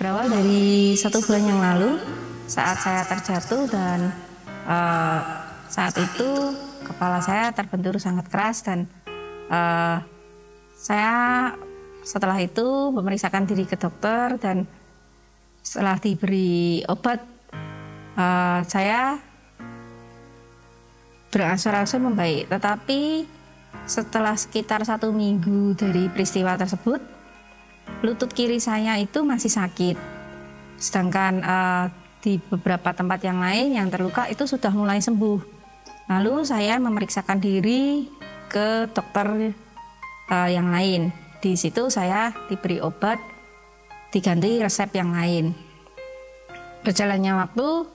berawal dari 1 bulan yang lalu saat saya terjatuh dan saat itu kepala saya terbentur sangat keras dan saya setelah itu memeriksakan diri ke dokter dan setelah diberi obat saya berangsur-angsur membaik. Tetapi setelah sekitar 1 minggu dari peristiwa tersebut, lutut kiri saya itu masih sakit. Sedangkan di beberapa tempat yang lain yang terluka itu sudah mulai sembuh. Lalu saya memeriksakan diri ke dokter yang lain. Di situ saya diberi obat, diganti resep yang lain. Berjalannya waktu,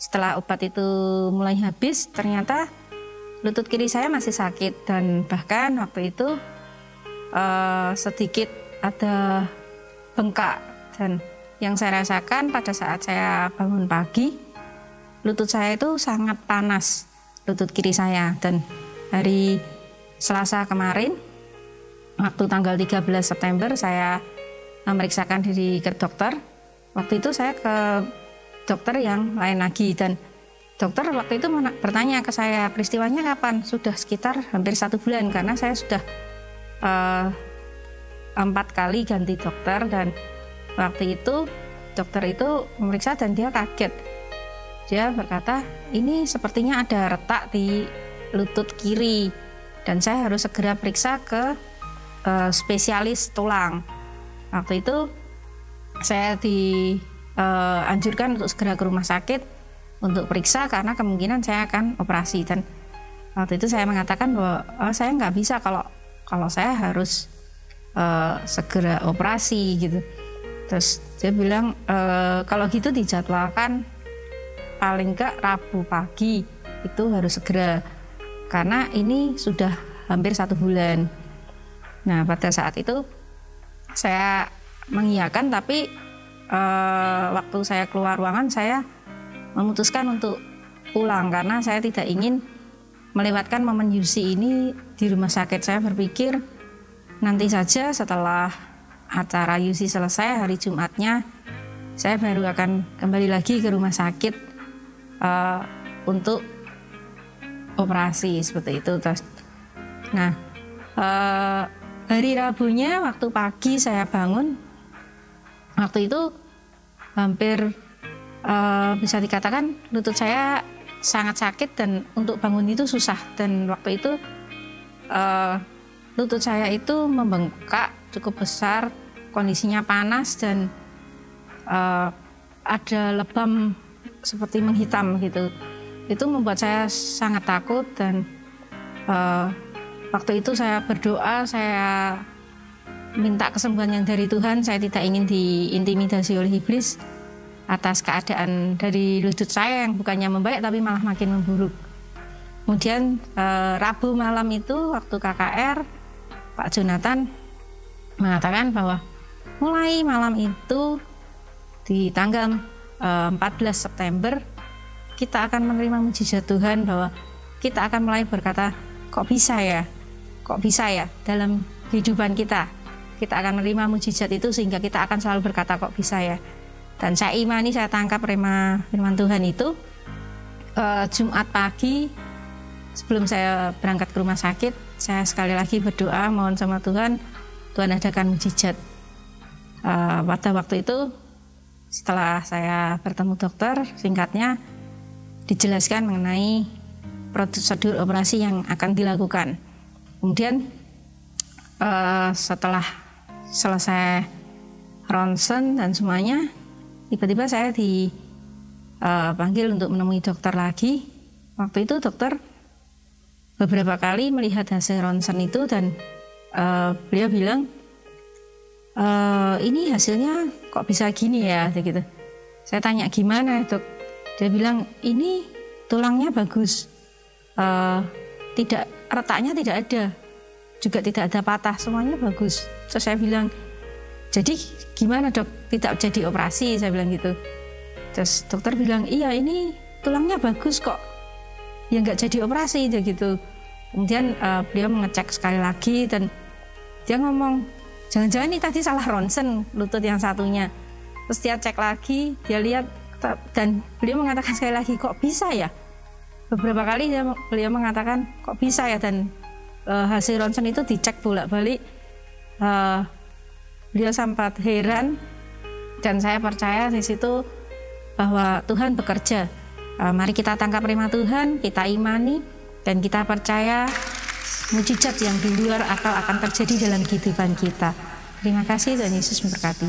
setelah obat itu mulai habis, ternyata lutut kiri saya masih sakit dan bahkan waktu itu sedikit ada bengkak. Dan yang saya rasakan pada saat saya bangun pagi, lutut saya itu sangat panas, lutut kiri saya. Dan hari Selasa kemarin, waktu tanggal 13 September, saya memeriksakan diri ke dokter. Waktu itu saya ke dokter yang lain lagi dan dokter waktu itu bertanya ke saya, peristiwanya kapan? Sudah sekitar hampir 1 bulan karena saya sudah 4 kali ganti dokter. Dan waktu itu dokter itu memeriksa dan dia kaget. Dia berkata, ini sepertinya ada retak di lutut kiri dan saya harus segera periksa ke spesialis tulang. Waktu itu saya dianjurkan untuk segera ke rumah sakit untuk periksa karena kemungkinan saya akan operasi. Dan waktu itu saya mengatakan bahwa saya nggak bisa kalau saya harus segera operasi gitu. Terus dia bilang kalau gitu dijadwalkan paling nggak Rabu pagi itu harus segera karena ini sudah hampir 1 bulan. Nah pada saat itu saya mengiyakan, tapi waktu saya keluar ruangan saya memutuskan untuk pulang karena saya tidak ingin melewatkan momen UC ini di rumah sakit. Saya berpikir nanti saja setelah acara UC selesai hari Jumatnya saya baru akan kembali lagi ke rumah sakit untuk operasi seperti itu. Nah hari Rabunya waktu pagi saya bangun, waktu itu hampir bisa dikatakan lutut saya sangat sakit dan untuk bangun itu susah. Dan waktu itu lutut saya itu membengkak cukup besar, kondisinya panas dan ada lebam seperti menghitam gitu. Itu membuat saya sangat takut dan waktu itu saya berdoa, saya minta kesembuhan yang dari Tuhan. Saya tidak ingin diintimidasi oleh iblis atas keadaan dari lutut saya yang bukannya membaik tapi malah makin memburuk. Kemudian Rabu malam itu waktu KKR, Pak Jonathan mengatakan bahwa mulai malam itu di tanggal 14 September kita akan menerima mujizat Tuhan, bahwa kita akan mulai berkata, kok bisa ya dalam kehidupan kita akan menerima mujizat itu sehingga kita akan selalu berkata kok bisa ya. Dan saya imani, saya tangkap firman Tuhan itu. Jumat pagi sebelum saya berangkat ke rumah sakit, saya sekali lagi berdoa mohon sama Tuhan adakan mujizat. Pada waktu itu setelah saya bertemu dokter, singkatnya dijelaskan mengenai prosedur operasi yang akan dilakukan. Kemudian setelah selesai ronsen dan semuanya, tiba-tiba saya dipanggil untuk menemui dokter lagi. Waktu itu dokter beberapa kali melihat hasil ronsen itu dan beliau bilang, ini hasilnya kok bisa gini ya gitu. Saya tanya gimana dok? Dia bilang ini tulangnya bagus, retaknya tidak ada, juga tidak ada patah, semuanya bagus. Terus saya bilang, jadi gimana dok, tidak jadi operasi? Saya bilang gitu. Terus dokter bilang, iya ini tulangnya bagus kok, ya nggak jadi operasi aja gitu. Kemudian beliau mengecek sekali lagi dan dia ngomong, jangan-jangan ini tadi salah ronsen lutut yang satunya. Terus dia cek lagi, dia lihat, dan beliau mengatakan sekali lagi, kok bisa ya? Beberapa kali beliau mengatakan, kok bisa ya? Dan hasil ronsen itu dicek bolak-balik. Beliau sempat heran, dan saya percaya di situ bahwa Tuhan bekerja. Mari kita tangkap firman Tuhan, kita imani, dan kita percaya mujizat yang di luar akal akan terjadi dalam kehidupan kita. Terima kasih, Tuhan Yesus memberkati.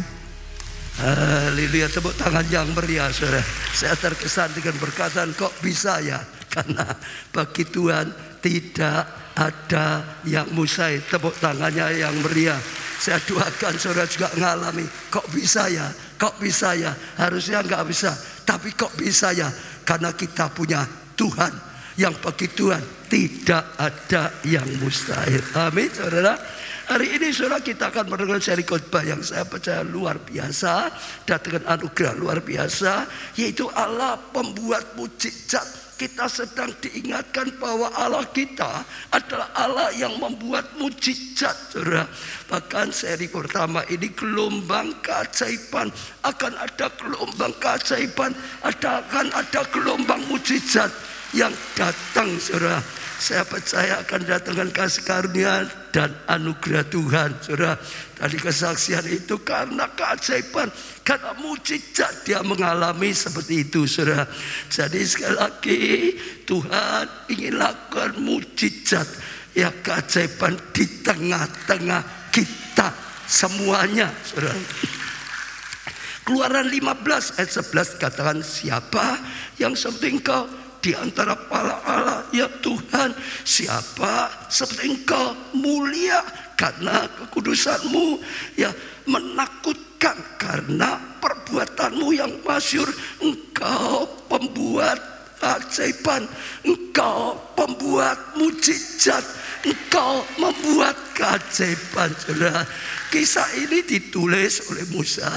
Haleluya, tepuk tangan yang meriah, saudara. Saya terkesan dengan perkataan kok bisa ya, karena bagi Tuhan tidak ada yang mustahil. Tepuk tangannya yang meriah. Saya doakan saudara juga mengalami kok bisa ya, kok bisa ya. Harusnya nggak bisa, tapi kok bisa ya, karena kita punya Tuhan yang bagi Tuhan tidak ada yang mustahil. Amin, saudara. Hari ini saudara kita akan mendengar seri khotbah yang saya percaya luar biasa dan dengan anugerah luar biasa, yaitu Allah pembuat mujizat. Kita sedang diingatkan bahwa Allah kita adalah Allah yang membuat mujizat, saudara. Bahkan seri pertama ini gelombang keajaiban, akan ada gelombang keajaiban, akan ada gelombang mujizat yang datang, saudara. Saya percaya akan datangkan kasih karunia dan anugerah Tuhan, saudara. Dari kesaksian itu karena keajaiban, karena mujizat dia mengalami seperti itu, saudara. Jadi sekali lagi Tuhan ingin lakukan mujizat, ya, keajaiban di tengah-tengah kita semuanya, saudara. Keluaran 15 ayat 11 katakan, siapa yang seperti engkau di antara para Allah, ya Tuhan, siapa seperti engkau mulia karena kekudusanmu, ya menakutkan karena perbuatanmu yang masyhur. Engkau pembuat keajaiban, engkau pembuat mujizat, engkau membuat keajaiban, saudara. Kisah ini ditulis oleh Musa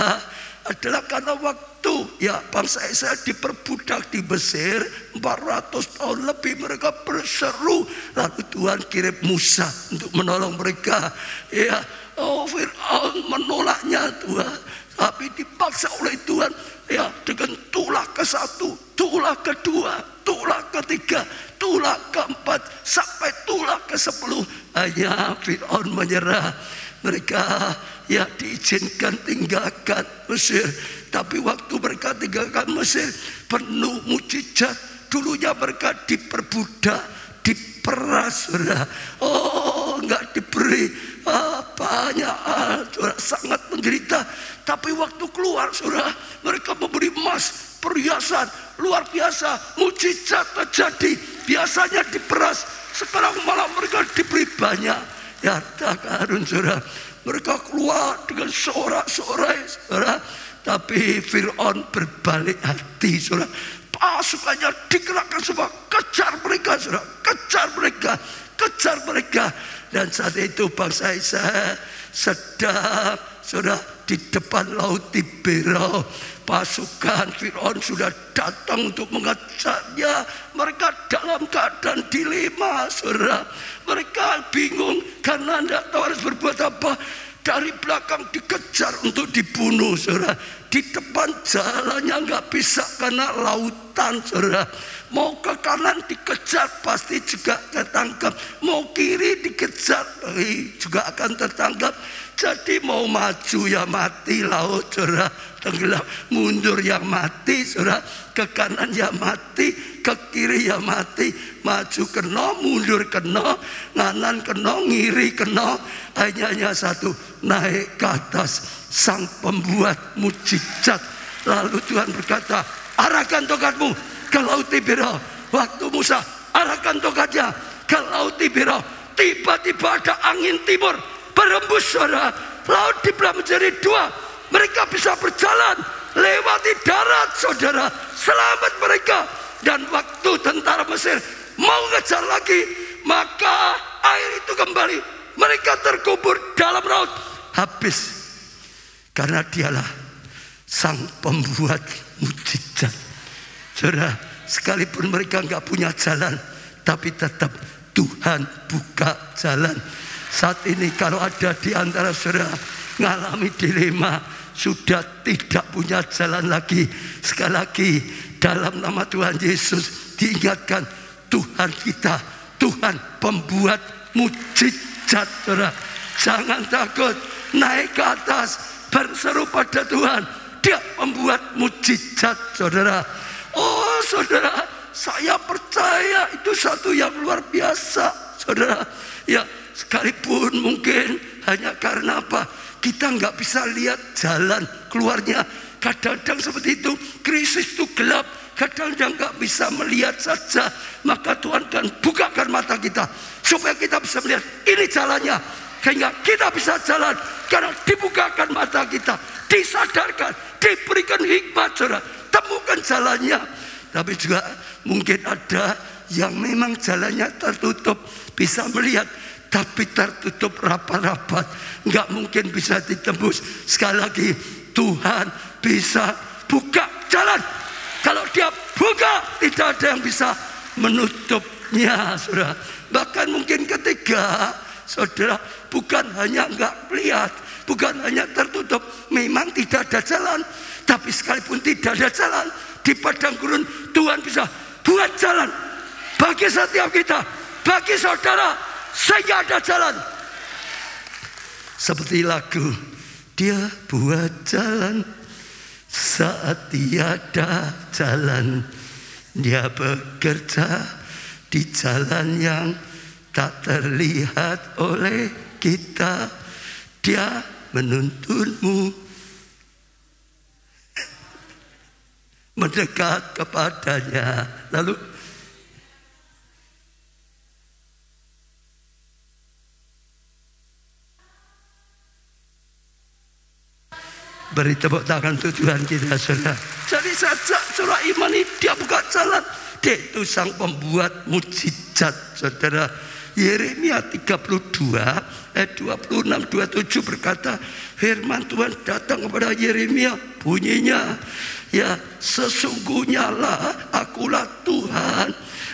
adalah karena waktu, ya, bangsa Israel diperbudak di Mesir 400 tahun lebih, mereka berseru, lalu Tuhan kirim Musa untuk menolong mereka. Ya, Fir'aun menolaknya Tuhan, tapi dipaksa oleh Tuhan, ya, dengan tulah ke-1, tulah ke-2, tulah ke-3, tulah ke-4 sampai tulah ke-10. Hanya Fir'aun menyerah. Mereka, ya, diizinkan tinggalkan Mesir. Tapi waktu mereka tinggalkan Mesir penuh mujizat. Dulunya mereka diperbudak, diperas, saudara. Oh, enggak diberi banyak, saudara, sangat menderita. Tapi waktu keluar, saudara, mereka memberi emas, perhiasan, luar biasa. Mujizat terjadi. Biasanya diperas, sekarang malah mereka diberi banyak. Ya, harta karun, saudara. Mereka keluar dengan sorak-sorai, saudara. Tapi Fir'aun berbalik hati, saudara. Pasukannya dikerahkan semua, kejar mereka, saudara. Kejar mereka, kejar mereka. Dan saat itu bangsa Israel sedang, saudara, di depan laut Tiberias. Pasukan Fir'aun sudah datang untuk mengejarnya. Mereka dalam keadaan dilema, saudara. Mereka bingung karena tidak tahu harus berbuat apa. Dari belakang dikejar untuk dibunuh, saudara. Di depan jalannya nggak bisa karena lautan, saudara. Mau ke kanan dikejar pasti juga tertangkap. Mau kiri dikejar juga akan tertangkap. Jadi mau maju ya mati laut, saudara, tenggelam. Mundur ya mati, saudara. Ke kanan ya mati, ke kiri ya mati. Maju kena, mundur kena, kanan kena, ngiri kena. Hanya satu, naik ke atas sang pembuat mujizat. Lalu Tuhan berkata, arahkan tongkatmu ke laut Tiberias. Waktu Musa arahkan tongkatnya ke laut Tiberias, tiba-tiba ada angin timur berembus, saudara. Laut dibelah menjadi dua. Mereka bisa berjalan lewati darat, saudara. Selamat mereka. Dan waktu tentara Mesir mau ngejar lagi, maka air itu kembali. Mereka terkubur dalam laut. Habis. Karena dialah sang pembuat mujizat. Saudara, sekalipun mereka nggak punya jalan, tapi tetap Tuhan buka jalan. Saat ini kalau ada di antara saudara ngalami dilema, sudah tidak punya jalan lagi. Sekali lagi, dalam nama Tuhan Yesus diingatkan, Tuhan kita, Tuhan pembuat mujizat, saudara. Jangan takut, naik ke atas, berseru pada Tuhan. Dia pembuat mujizat, saudara. Oh saudara, saya percaya itu satu yang luar biasa, saudara. Ya, sekalipun mungkin hanya karena apa? Kita nggak bisa lihat jalan keluarnya. Kadang-kadang seperti itu, krisis itu gelap. Kadang-kadang nggak bisa melihat saja. Maka Tuhan akan bukakan mata kita supaya kita bisa melihat ini jalannya. Sehingga kita bisa jalan karena dibukakan mata kita, disadarkan, diberikan hikmat, saudara. Temukan jalannya. Tapi juga mungkin ada yang memang jalannya tertutup, bisa melihat tapi tertutup rapat-rapat, nggak mungkin bisa ditembus. Sekali lagi, Tuhan bisa buka jalan. Kalau Dia buka, tidak ada yang bisa menutupnya, saudara. Bahkan mungkin ketiga, saudara, bukan hanya nggak melihat, bukan hanya tertutup, memang tidak ada jalan. Tapi sekalipun tidak ada jalan di padang gurun, Tuhan bisa buat jalan bagi setiap kita, bagi saudara, sehingga ada jalan. Seperti lagu, Dia buat jalan saat tiada jalan. Dia bekerja di jalan yang tak terlihat oleh kita. Dia menuntunmu mendekat kepadanya. Lalu beri tepuk tangan untuk Tuhan kita, saudara. Jadi saja surah iman ini Dia buka jalan. Dia itu sang pembuat mujizat, saudara. Yeremia 32 ayat 26-27 berkata, firman Tuhan datang kepada Yeremia, bunyinya, ya, sesungguhnya lah akulah Tuhan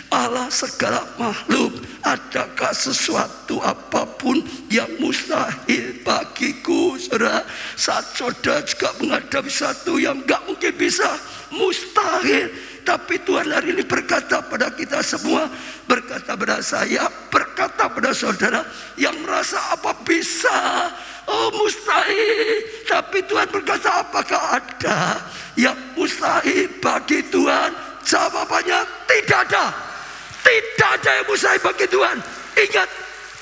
Allah segala makhluk. Adakah sesuatu apapun yang mustahil bagiku, saudara? Saat saudara juga menghadapi satu yang gak mungkin bisa, mustahil. Tapi Tuhan hari ini berkata pada kita semua, berkata pada saya, berkata pada saudara yang merasa apa bisa, oh mustahil. Tapi Tuhan berkata, apakah ada yang mustahil bagi Tuhan? Jawabannya tidak ada. Tidak ada yang mustahil bagi Tuhan. Ingat,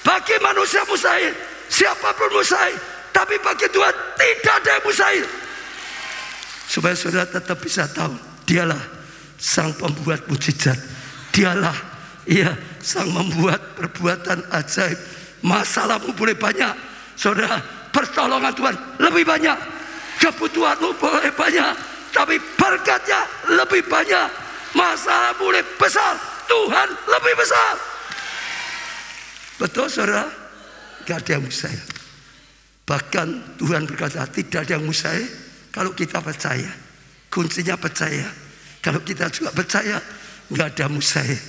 bagi manusia mustahil, siapapun mustahil. Tapi bagi Tuhan tidak ada yang mustahil. Supaya saudara tetap bisa tahu, Dialah sang pembuat mujizat. Dialah, iya, sang membuat perbuatan ajaib. Masalahmu boleh banyak, saudara, pertolongan Tuhan lebih banyak. Kebutuhanmu boleh banyak, tapi berkatnya lebih banyak. Masalah boleh besar, Tuhan lebih besar. Betul, saudara? Gak ada yang mustahil. Bahkan Tuhan berkata tidak ada yang mustahil kalau kita percaya. Kuncinya percaya. Kalau kita juga percaya, gak ada mustahil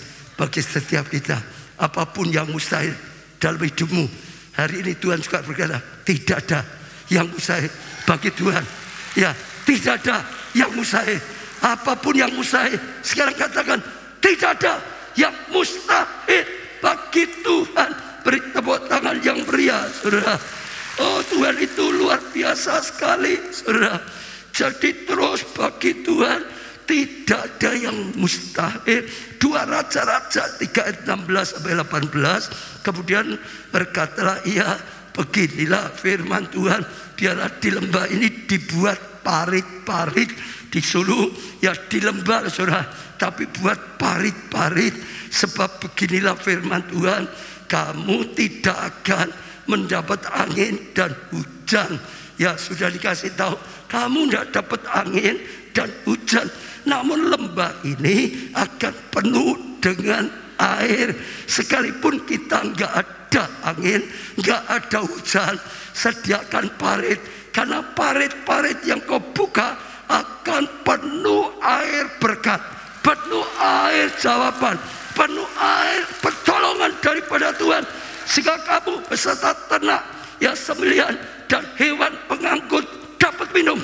bagi setiap kita. Apapun yang mustahil dalam hidupmu, hari ini Tuhan juga berkata tidak ada yang mustahil bagi Tuhan. Ya, tidak ada yang mustahil. Apapun yang mustahil, sekarang katakan tidak ada yang mustahil bagi Tuhan. Beri tepuk tangan yang meriah, saudara. Oh, Tuhan itu luar biasa sekali, saudara. Jadi terus bagi Tuhan tidak ada yang mustahil. 2 Raja-Raja 3 ayat 16 sampai 18. Kemudian berkatalah ia, beginilah firman Tuhan, biarlah di lembah ini dibuat parit-parit. Disuruh ya di lembah, saudara, tapi buat parit-parit. Sebab beginilah firman Tuhan, kamu tidak akan mendapat angin dan hujan. Ya, sudah dikasih tahu, kamu tidak dapat angin dan hujan. Namun lembah ini akan penuh dengan air. Sekalipun kita nggak ada angin, nggak ada hujan, sediakan parit. Karena parit-parit yang kau buka akan penuh air berkat, penuh air jawaban, penuh air pertolongan daripada Tuhan. Sehingga kamu beserta ternak, ya, sembelihan dan hewan pengangkut dapat minum.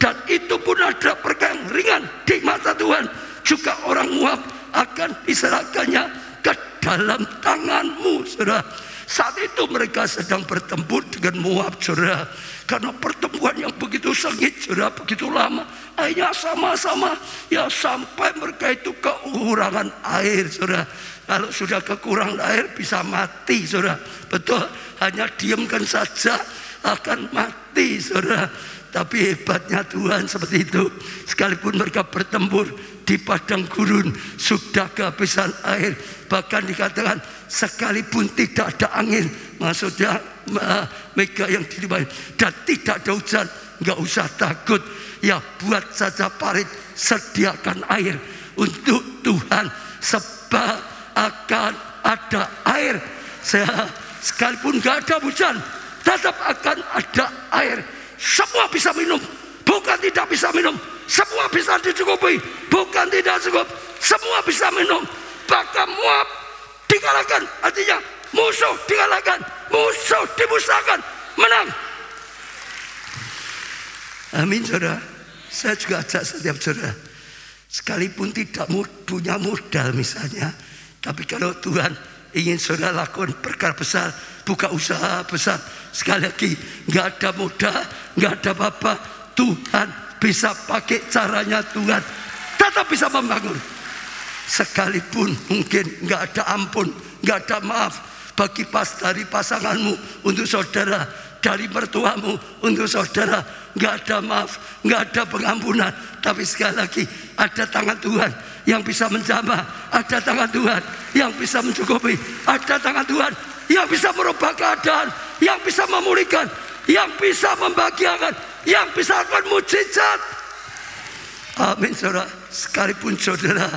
Dan itu pun ada perkara yang ringan di mata Tuhan. Juga orang Moab akan diserahkannya ke dalam tanganmu, saudara. Saat itu mereka sedang bertempur dengan Moab, saudara. Karena pertempuran yang begitu sengit, saudara, begitu lama. Akhirnya sama-sama ya sampai mereka itu kekurangan air, saudara. Kalau sudah kekurangan air bisa mati, saudara. Betul, hanya diamkan saja akan mati, saudara. Tapi hebatnya Tuhan seperti itu. Sekalipun mereka bertempur di padang gurun, sudah kehabisan air. Bahkan dikatakan sekalipun tidak ada angin, maksudnya mega yang dilimpahi, dan tidak ada hujan, nggak usah takut. Ya buat saja parit, sediakan air untuk Tuhan, sebab akan ada air. Sekalipun nggak ada hujan, tetap akan ada air. Semua bisa minum, bukan tidak bisa minum. Semua bisa dicukupi, bukan tidak cukup. Semua bisa minum. Bahkan Moab dikalahkan, artinya musuh dikalahkan, musuh dimusnahkan, menang. Amin, saudara. Saya juga ajak setiap saudara, sekalipun tidak punya modal misalnya, tapi kalau Tuhan ingin saudara lakukan perkara besar, buka usaha besar, sekali lagi nggak ada modal, nggak ada apa-apa, Tuhan bisa pakai caranya. Tuhan tetap bisa membangun. Sekalipun mungkin nggak ada ampun, nggak ada maaf bagi dari pasanganmu untuk saudara, dari mertuamu untuk saudara, nggak ada maaf, nggak ada pengampunan. Tapi sekali lagi ada tangan Tuhan yang bisa menjamah, ada tangan Tuhan yang bisa mencukupi, ada tangan Tuhan yang bisa merubah keadaan, yang bisa memulihkan, yang bisa membahagiakan, yang bisa akan mujizat. Amin, saudara. Sekalipun saudara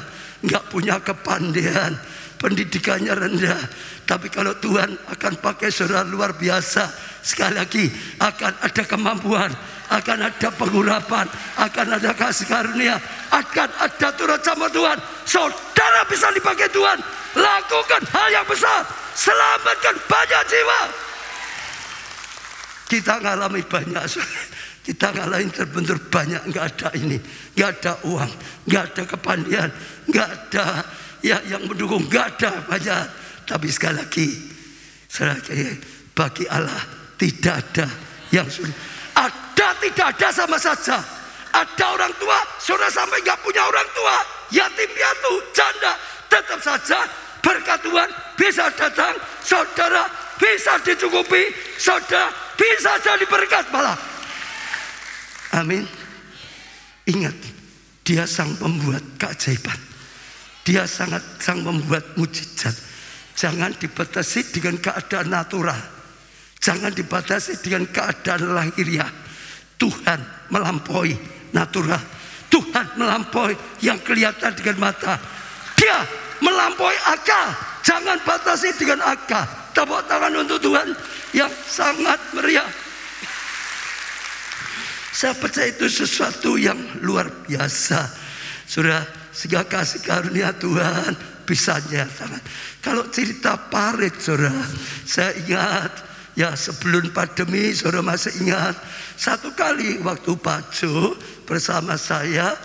nggak punya kepandaian, pendidikannya rendah, tapi kalau Tuhan akan pakai saudara luar biasa. Sekali lagi akan ada kemampuan, akan ada pengurapan, akan ada kasih karunia, akan ada turut sama Tuhan. Saudara bisa dipakai Tuhan, lakukan hal yang besar, selamatkan banyak jiwa. Kita ngalami banyak, kita ngalamin terbentur banyak, nggak ada ini, nggak ada uang, nggak ada kepandaian, nggak ada ya yang mendukung, nggak ada banyak. Tapi sekali lagi, bagi Allah tidak ada yang sulit. Ada tidak ada sama saja. Ada orang tua, saudara sampai nggak punya orang tua, yatim piatu, janda, tetap saja berkat Tuhan bisa datang, saudara bisa dicukupi, saudara bisa jadi berkat malah. Amin. Ingat, Dia sang pembuat keajaiban. Dia sang membuat mujizat. Jangan dibatasi dengan keadaan natural. Jangan dibatasi dengan keadaan lahiriah. Tuhan melampaui natural. Tuhan melampaui yang kelihatan dengan mata. Dia melampaui akal. Jangan batasi dengan akal. Tepuk tangan untuk Tuhan yang sangat meriah. Saya percaya itu sesuatu yang luar biasa. Saudara, sehingga kasih karunia Tuhan bisa nyatakan. Kalau cerita parit, saudara, saya ingat ya sebelum pandemi, saudara masih ingat satu kali waktu Pak Jo bersama saya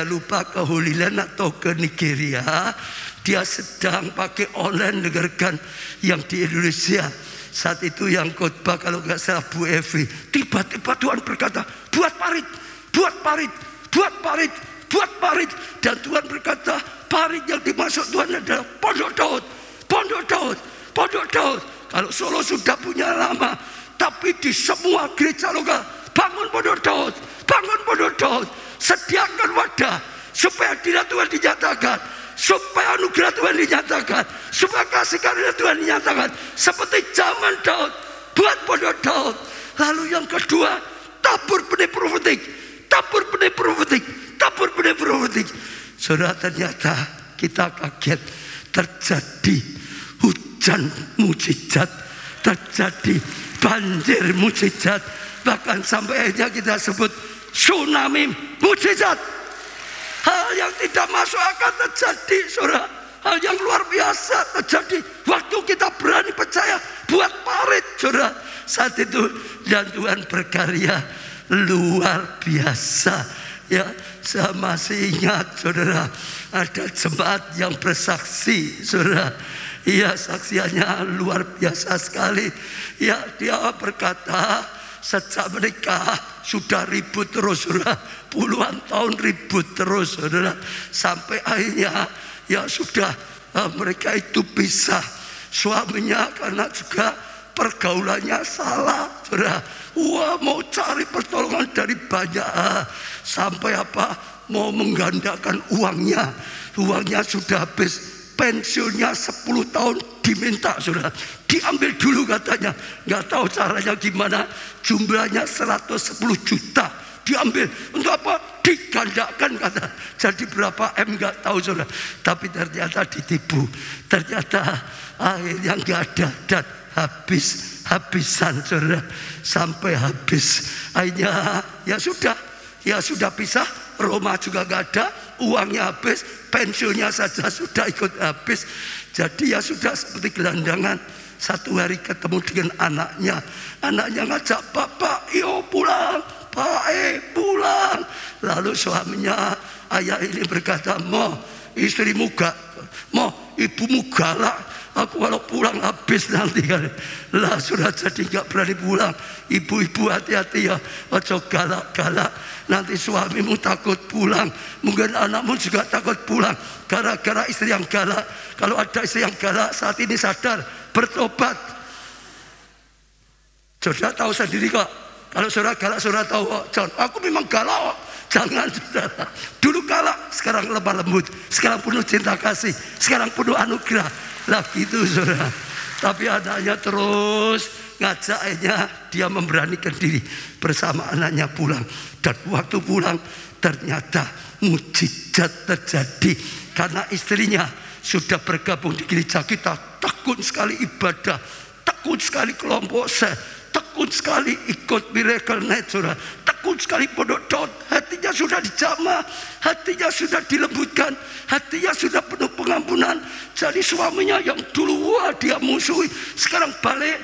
lupa ke Holy Land atau ke Nigeria. Dia sedang pakai online dengarkan yang di Indonesia. Saat itu yang khotbah kalau nggak salah Bu Evi. Tiba-tiba Tuhan berkata, buat parit, buat parit, buat parit, buat parit. Dan Tuhan berkata, parit yang dimaksud Tuhan adalah Pondok Daud, Pondok Daud, Pondok Daud. Kalau Solo sudah punya lama, tapi di semua gereja lokal, bangun Pondok Daud, bangun Pondok Daud. Sediakan wadah supaya hadirat Tuhan dinyatakan, supaya anugerah Tuhan dinyatakan, supaya kasih karunia Tuhan dinyatakan. Seperti zaman Daud, buat Pondok Daud. Lalu yang kedua, tabur benih profetik, tabur benih profetik, tabur benih profetik. Saudara, ternyata kita kaget, terjadi hujan mujizat, terjadi banjir mujizat, bahkan sampai akhirnya kita sebut tsunami mujizat. Hal yang tidak masuk akal terjadi, saudara. Hal yang luar biasa terjadi waktu kita berani percaya buat parit, saudara. Saat itu dan Tuhan berkarya luar biasa. Ya, saya masih ingat saudara, ada jemaat yang bersaksi saudara. Iya, saksiannya luar biasa sekali. Ya, dia berkata sejak menikah sudah ribut terus saudara, puluhan tahun ribut terus saudara, sampai akhirnya ya sudah mereka itu pisah. Suaminya karena juga pergaulannya salah saudara, wah mau cari pertolongan dari banyak, sampai mau menggandakan uangnya sudah habis, pensiunnya 10 tahun diminta saudara, diambil dulu katanya, nggak tahu caranya gimana, jumlahnya 110 juta diambil, untuk apa? Digandakan kata, jadi berapa M nggak tahu saudara, tapi ternyata ditipu, ternyata akhirnya nggak ada dan habisan saudara, sampai habis. Akhirnya ya sudah pisah, rumah juga nggak ada, uangnya habis, pensiunnya saja sudah ikut habis. Jadi ya sudah seperti gelandangan. Satu hari ketemu dengan anaknya ngajak, "Bapak, yo pulang, Pak, pulang." Lalu suaminya, ayah ini berkata, "Mo, istrimu ibumu galak, aku kalau pulang habis nanti." Lah sudah jadi nggak berani pulang. Ibu-ibu hati-hati ya, ojo galak-galak, nanti suamimu takut pulang, mungkin anakmu juga takut pulang gara-gara istri yang galak. Kalau ada istri yang galak saat ini sadar, bertobat. Saudara tahu sendiri kok, kalau saudara galak saudara tahu kok. John, aku memang galak kok. Jangan saudara, dulu galak, sekarang lemah lembut, sekarang penuh cinta kasih, sekarang penuh anugerah. Lah gitu saudara. Tapi anaknya terus ngajaknya, dia memberanikan diri bersama anaknya pulang. Dan waktu pulang ternyata mujizat terjadi, karena istrinya sudah bergabung di gereja kita, tekun sekali ibadah, tekun sekali kelompok tekun sekali ikut miracle night saudara, tekun sekali pondok daun. Hatinya sudah dijamah, hatinya sudah dilembutkan, hatinya sudah penuh pengampunan. Jadi suaminya yang dulu dia musuhi, sekarang balik,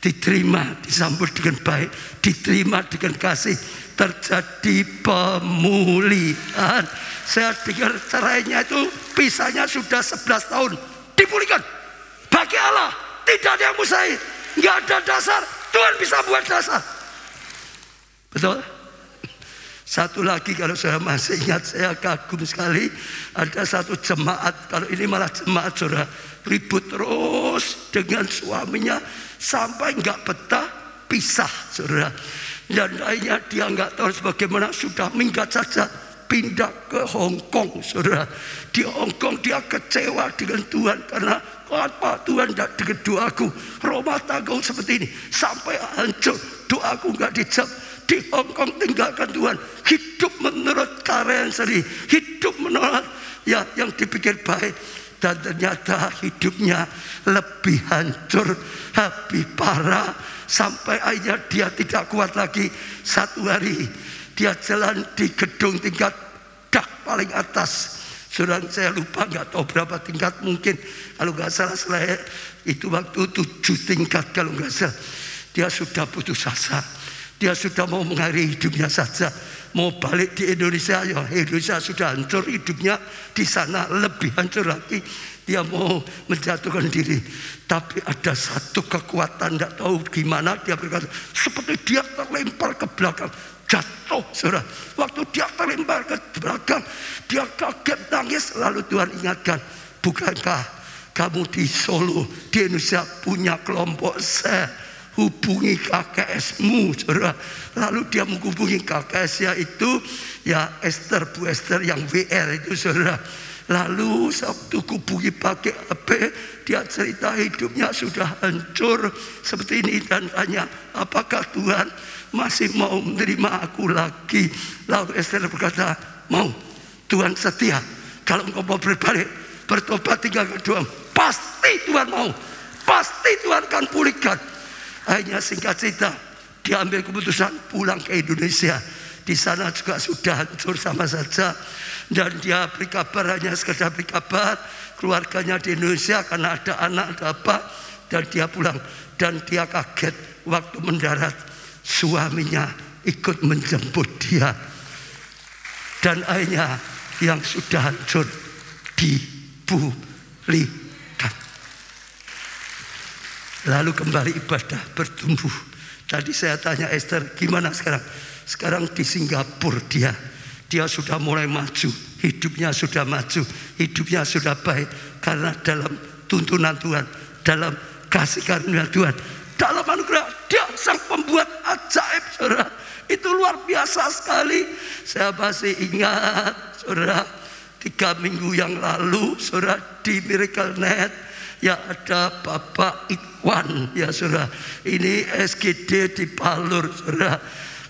diterima, disambut dengan baik, diterima dengan kasih, terjadi pemulihan. Saya dengar cerainya itu, pisahnya sudah 11 tahun, dipulihkan. Bagi Allah tidak ada yang mustahil, nggak ada dasar, Tuhan bisa buat dasar. Betul? Satu lagi kalau saya masih ingat, saya kagum sekali, ada satu jemaat, kalau ini malah jemaat saudara, ribut terus dengan suaminya sampai nggak betah, pisah saudara. Dan akhirnya dia nggak tahu bagaimana, sudah minggat saja, pindah ke Hong Kong saudara. Di Hong Kong dia kecewa dengan Tuhan, karena apa Tuhan tidak dengar doaku, rumah tangga seperti ini sampai hancur, doaku nggak dijawab. Di Hong Kong tinggalkan Tuhan, hidup menurut karya sendiri, hidup menurut ya yang dipikir baik, dan ternyata hidupnya lebih hancur, lebih parah, sampai akhirnya dia tidak kuat lagi. Satu hari dia jalan di gedung tingkat dak paling atas, saya lupa, nggak tahu berapa tingkat, mungkin kalau nggak salah itu waktu 7 tingkat kalau nggak salah. Dia sudah putus asa, dia sudah mau mengakhiri hidupnya saja, mau balik di Indonesia. Ya Indonesia sudah hancur, hidupnya di sana lebih hancur lagi. Dia mau menjatuhkan diri, tapi ada satu kekuatan, tidak tahu gimana, dia berkata seperti dia terlempar ke belakang, jatuh saudara. Waktu dia terlempar ke belakang, dia kaget nangis. Lalu Tuhan ingatkan, bukankah kamu di Solo, di Indonesia punya kelompok hubungi KKS-mu saudara. Lalu dia menghubungi KKS-nya itu ya Esther, Bu Esther yang WR itu saudara. Lalu waktu hubungi pakai HP, dia cerita hidupnya sudah hancur seperti ini, dan tanya, apakah Tuhan masih mau menerima aku lagi? Lalu Esther berkata, mau, Tuhan setia. Kalau engkau mau berbalik, bertobat, tinggal kedua, pasti Tuhan mau, pasti Tuhan akan pulihkan. Akhirnya singkat cerita, dia ambil keputusan pulang ke Indonesia. Di sana juga sudah hancur sama saja. Dan dia beri kabar, hanya sekedar beri kabar, keluarganya di Indonesia karena ada anak, ada apa. Dan dia pulang. Dan dia kaget waktu mendarat, suaminya ikut menjemput dia. Dan akhirnya yang sudah hancur dipulihkan. Lalu kembali ibadah, bertumbuh. Tadi saya tanya Esther, gimana sekarang? Sekarang di Singapura dia sudah mulai maju, hidupnya sudah maju, hidupnya sudah baik. Karena dalam tuntunan Tuhan, dalam kasih karunia Tuhan, dalam anugerah dia sang pembuat ajaib, saudara. Itu luar biasa sekali. Saya masih ingat, saudara, 3 minggu yang lalu, saudara, di Miracle Net, ya ada Bapak Ikhwan, ya saudara. Ini SGD di Palur, saudara.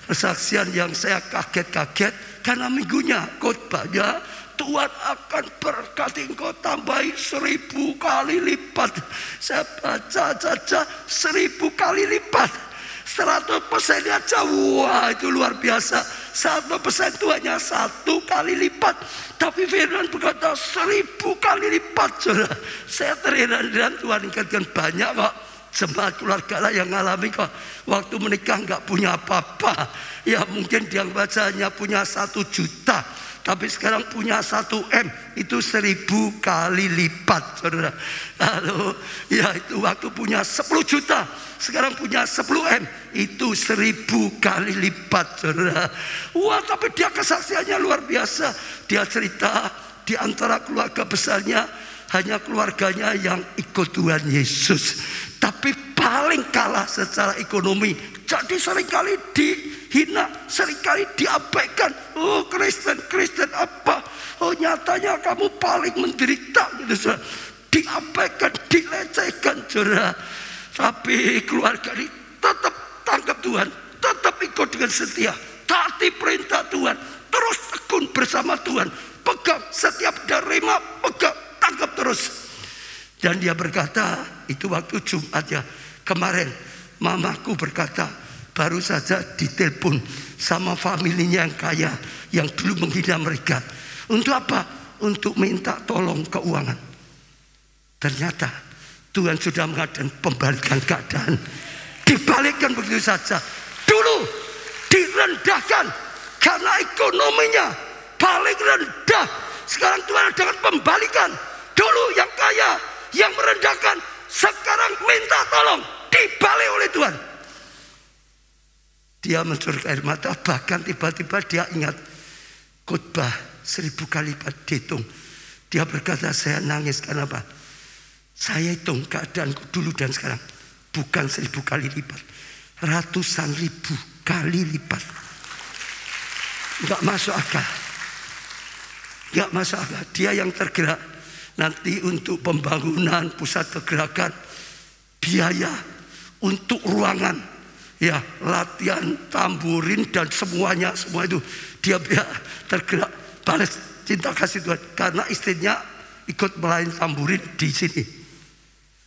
Kesaksian yang saya kaget-kaget karena minggunya khotbahnya, Tuhan akan berkati engkau tambahi 1000 kali lipat. Saya baca saja 1000 kali lipat. 100% aja, wah itu luar biasa. 1% itu hanya 1 kali lipat. Tapi firman berkata 1000 kali lipat, saudara. Saya terheran-heran, Tuhan ingatkan banyak kok jemaat keluarga lah yang ngalami kok waktu menikah nggak punya apa-apa. Ya mungkin dia bacanya punya 1 juta, tapi sekarang punya 1 M, itu 1000 kali lipat, saudara. Lalu ya itu waktu punya 10 juta, sekarang punya 10 M, itu 1000 kali lipat, saudara. Wah, tapi dia kesaksiannya luar biasa. Dia cerita di antara keluarga besarnya hanya keluarganya yang ikut Tuhan Yesus, tapi paling kalah secara ekonomi. Jadi seringkali dihina, seringkali diabaikan. Oh Kristen apa? Oh nyatanya kamu paling menderita gitu, saudara. Diabaikan, dilecehkan, saudara. Tapi keluarga ini tetap tangkap Tuhan, tetap ikut dengan setia, taati perintah Tuhan, terus tekun bersama Tuhan, pegang setiap darima, pegang, tangkap terus. Dan dia berkata, itu waktu Jumat ya kemarin, mamaku berkata, baru saja ditelepon sama familinya yang kaya, yang dulu menghina mereka. Untuk apa? Untuk minta tolong keuangan. Ternyata Tuhan sudah mengadakan pembalikan keadaan. Dibalikkan begitu saja. Dulu direndahkan karena ekonominya paling rendah. Sekarang Tuhan adakan pembalikan. Dulu yang kaya, yang merendahkan, sekarang minta tolong, dibalik oleh Tuhan. Dia mencurahkan air mata, bahkan tiba-tiba dia ingat khotbah 1000 kali lipat dihitung. Dia berkata, saya nangis karena apa? Saya hitung keadaanku dulu dan sekarang, bukan 1000 kali lipat, ratusan ribu kali lipat. Enggak masuk akal. Enggak masuk akal. Dia yang tergerak nanti untuk pembangunan pusat pergerakan, biaya untuk ruangan, ya latihan tamburin dan semuanya, semua itu dia tergerak balas cinta kasih Tuhan karena istrinya ikut melayani tamburin di sini,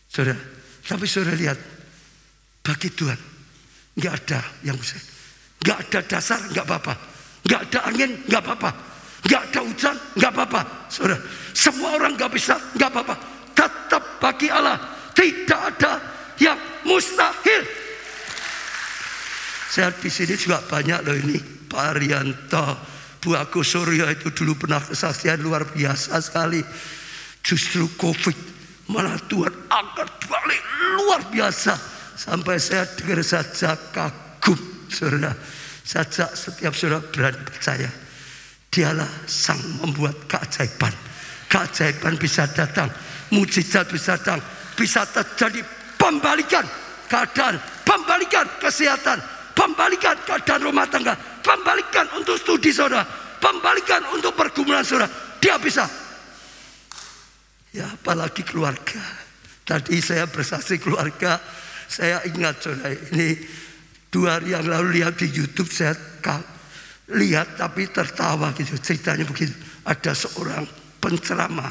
saudara. Tapi saudara lihat, bagi Tuhan nggak ada yang bisa, nggak ada dasar nggak apa-apa, nggak ada angin nggak apa-apa, nggak ada hujan nggak apa-apa, saudara. Semua orang nggak bisa nggak apa-apa, tetap bagi Allah tidak ada yang mustahil. Saya di sini juga banyak loh ini, Pak Arianto, Bu Agus Suryo itu dulu pernah kesaksian luar biasa sekali. Justru COVID malah Tuhan angkat balik luar biasa, sampai saya dengar saja kagum, saudara. Saja setiap saudara berani percaya, Dialah sang membuat keajaiban. Keajaiban bisa datang, mujizat bisa datang, bisa terjadi pembalikan keadaan, pembalikan kesehatan, pembalikan keadaan rumah tangga, pembalikan untuk studi saudara, pembalikan untuk pergumulan saudara. Dia bisa. Ya apalagi keluarga. Tadi saya bersaksi keluarga. Saya ingat saudara, ini 2 hari yang lalu lihat di YouTube, saya lihat tapi tertawa gitu. Ceritanya begitu. Ada seorang penceramah,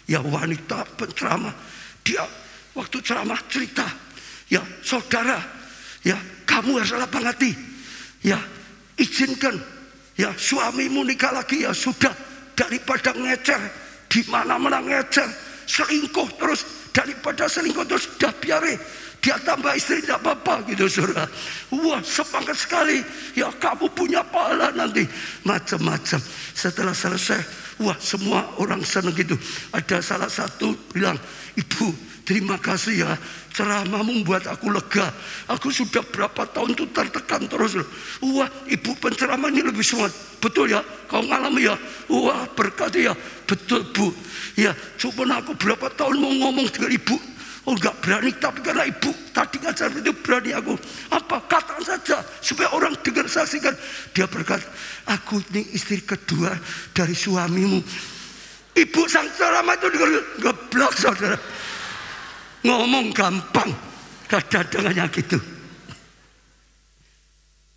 ya wanita penceramah. Dia waktu ceramah cerita, ya saudara, ya kamu harus lapang hati, ya izinkan, ya suamimu nikah lagi, ya sudah, daripada ngecer di mana-mana ngecer, selingkuh terus, daripada selingkuh terus, dah biarin dia tambah istri tidak apa-apa gitu saudara. Wah, semangat sekali. Ya, kamu punya pahala nanti. Macam-macam. Setelah selesai, wah, semua orang senang gitu. Ada salah satu bilang, ibu, terima kasih ya, ceramahmu membuat aku lega. Aku sudah berapa tahun tuh tertekan terus. Wah, ibu penceramah ini lebih semangat. Betul ya, kau ngalami ya. Wah, berkati ya. Betul bu. Ya, cuma aku berapa tahun mau ngomong dengan ibu. Oh, enggak berani, tapi karena ibu tadi ngajar itu berani aku. Apa? Katakan saja supaya orang dengar, saksikan. Dia berkata, aku ini istri kedua dari suamimu. Ibu sang ceramah itu dengar, geblok saudara. Ngomong gampang, kadang-kadangnya gitu.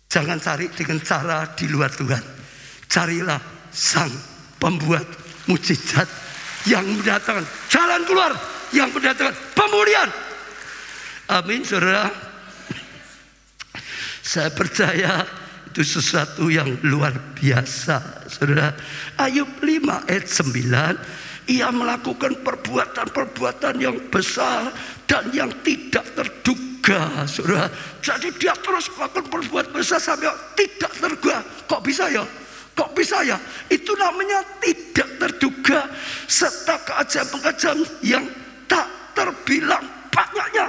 Jangan cari dengan cara di luar Tuhan. Carilah sang pembuat mukjizat yang mendatangkan jalan keluar, yang mendatangkan pemulihan. Amin saudara. Saya percaya itu sesuatu yang luar biasa saudara. Ayub 5 ayat 9, ia melakukan perbuatan-perbuatan yang besar dan yang tidak terduga saudara. Jadi dia terus melakukan perbuatan besar sampai tidak terduga. Kok bisa ya? Kok bisa ya? Itu namanya tidak terduga, serta keajaiban-keajaiban yang tak terbilang banyaknya.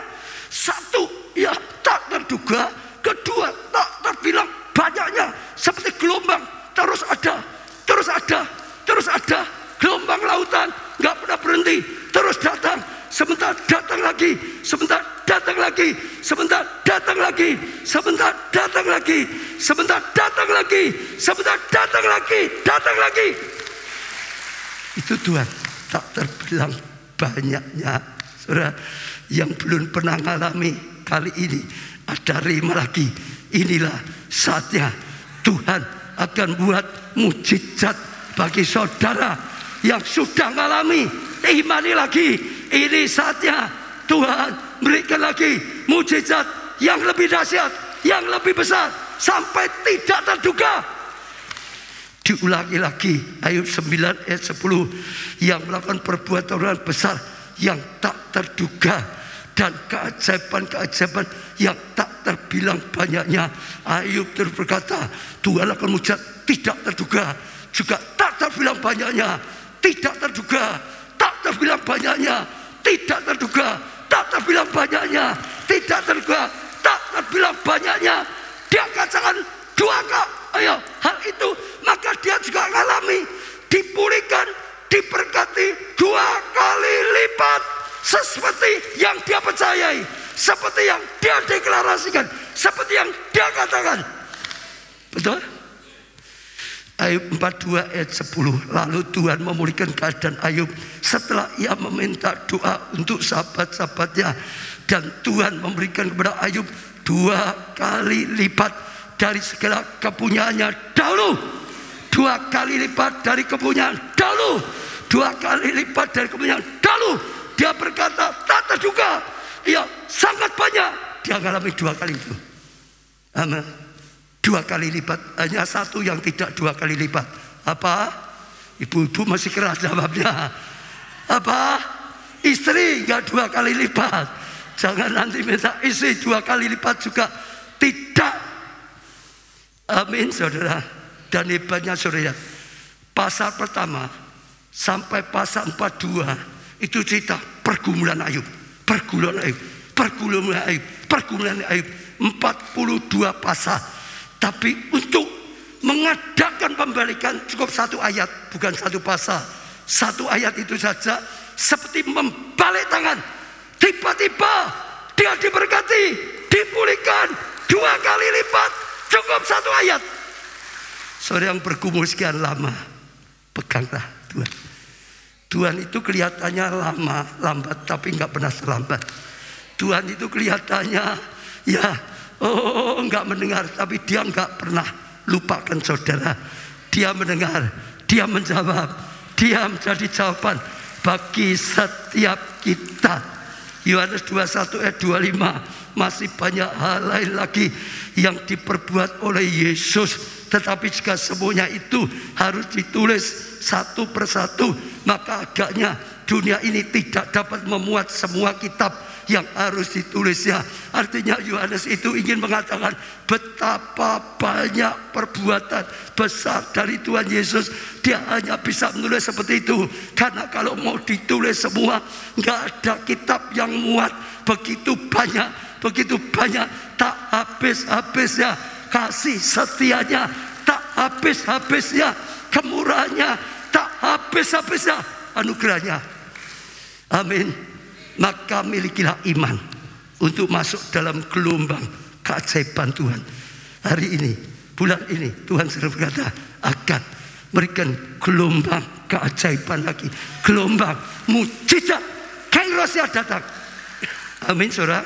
Satu, ya tak terduga. Kedua, tak terbilang banyaknya. Seperti gelombang, terus ada, terus ada, terus ada. Gelombang lautan nggak pernah berhenti, terus datang. Sebentar datang lagi, sebentar datang lagi, sebentar datang lagi, sebentar datang lagi, sebentar datang lagi, sebentar datang lagi, datang lagi. Itu Tuhan, tak terbilang banyaknya. Saudara yang belum pernah mengalami kali ini, ada rema lagi. Inilah saatnya Tuhan akan buat mukjizat bagi saudara yang sudah mengalami. Imani lagi, ini saatnya Tuhan berikan lagi mukjizat yang lebih dahsyat, yang lebih besar, sampai tidak terduga. Diulangi lagi Ayub 9 ayat 10, yang melakukan perbuatan besar yang tak terduga dan keajaiban-keajaiban yang tak terbilang banyaknya. Ayub terus berkata, Tuhan akan mukjizat tidak terduga, juga tak terbilang banyaknya, tidak terduga, tak terbilang banyaknya, tidak terduga, tak terbilang banyaknya, tidak terduga, tak terbilang banyaknya. Dia katakan dua kali hal itu, maka dia juga mengalami dipulihkan, diberkati 2 kali lipat, seperti yang dia percayai, seperti yang dia deklarasikan, seperti yang dia katakan. Betul? Ayub 42 ayat 10. Lalu Tuhan memulihkan keadaan Ayub setelah ia meminta doa untuk sahabat-sahabatnya, dan Tuhan memberikan kepada Ayub 2 kali lipat dari segala kepunyaannya dahulu. 2 kali lipat dari kepunyaan dahulu. 2 kali lipat dari kepunyaan dahulu. Dia berkata tak terduga, ya sangat banyak. Dia mengalami 2 kali itu. Amin. 2 kali lipat, hanya satu yang tidak 2 kali lipat. Apa? Ibu-ibu masih keras jawabnya. Apa? Istri nggak 2 kali lipat. Jangan nanti minta istri 2 kali lipat juga tidak. Amin saudara. Dan hebatnya saudara, pasal pertama sampai pasal 42 itu cerita pergumulan Ayub, pergumulan Ayub, pergumulan Ayub, pergumulan Ayub. 42 pasal. Tapi untuk mengadakan pembalikan cukup 1 ayat, bukan 1 pasal. 1 ayat itu saja seperti membalik tangan. Tiba-tiba dia diberkati, dipulihkan 2 kali lipat, cukup 1 ayat. Saudara yang bergumul sekian lama, peganglah Tuhan. Tuhan itu kelihatannya lama, lambat, tapi nggak pernah terlambat. Tuhan itu kelihatannya ya enggak mendengar, tapi dia enggak pernah lupakan saudara. Dia mendengar, dia menjawab, dia menjadi jawaban bagi setiap kita. Yohanes 21 ayat 25, masih banyak hal lain lagi yang diperbuat oleh Yesus, tetapi jika semuanya itu harus ditulis satu persatu, maka agaknya dunia ini tidak dapat memuat semua kitab yang harus ditulisnya. Artinya Yohanes itu ingin mengatakan betapa banyak perbuatan besar dari Tuhan Yesus. Dia hanya bisa menulis seperti itu, karena kalau mau ditulis semua, nggak ada kitab yang muat. Begitu banyak, tak habis-habisnya kasih setianya, tak habis-habisnya kemurahannya, tak habis-habisnya anugerahnya. Amin. Maka milikilah iman untuk masuk dalam gelombang keajaiban Tuhan. Hari ini, bulan ini, Tuhan sudah berkata akan berikan gelombang keajaiban lagi, gelombang mujizat, kairosnya datang. Amin, saudara.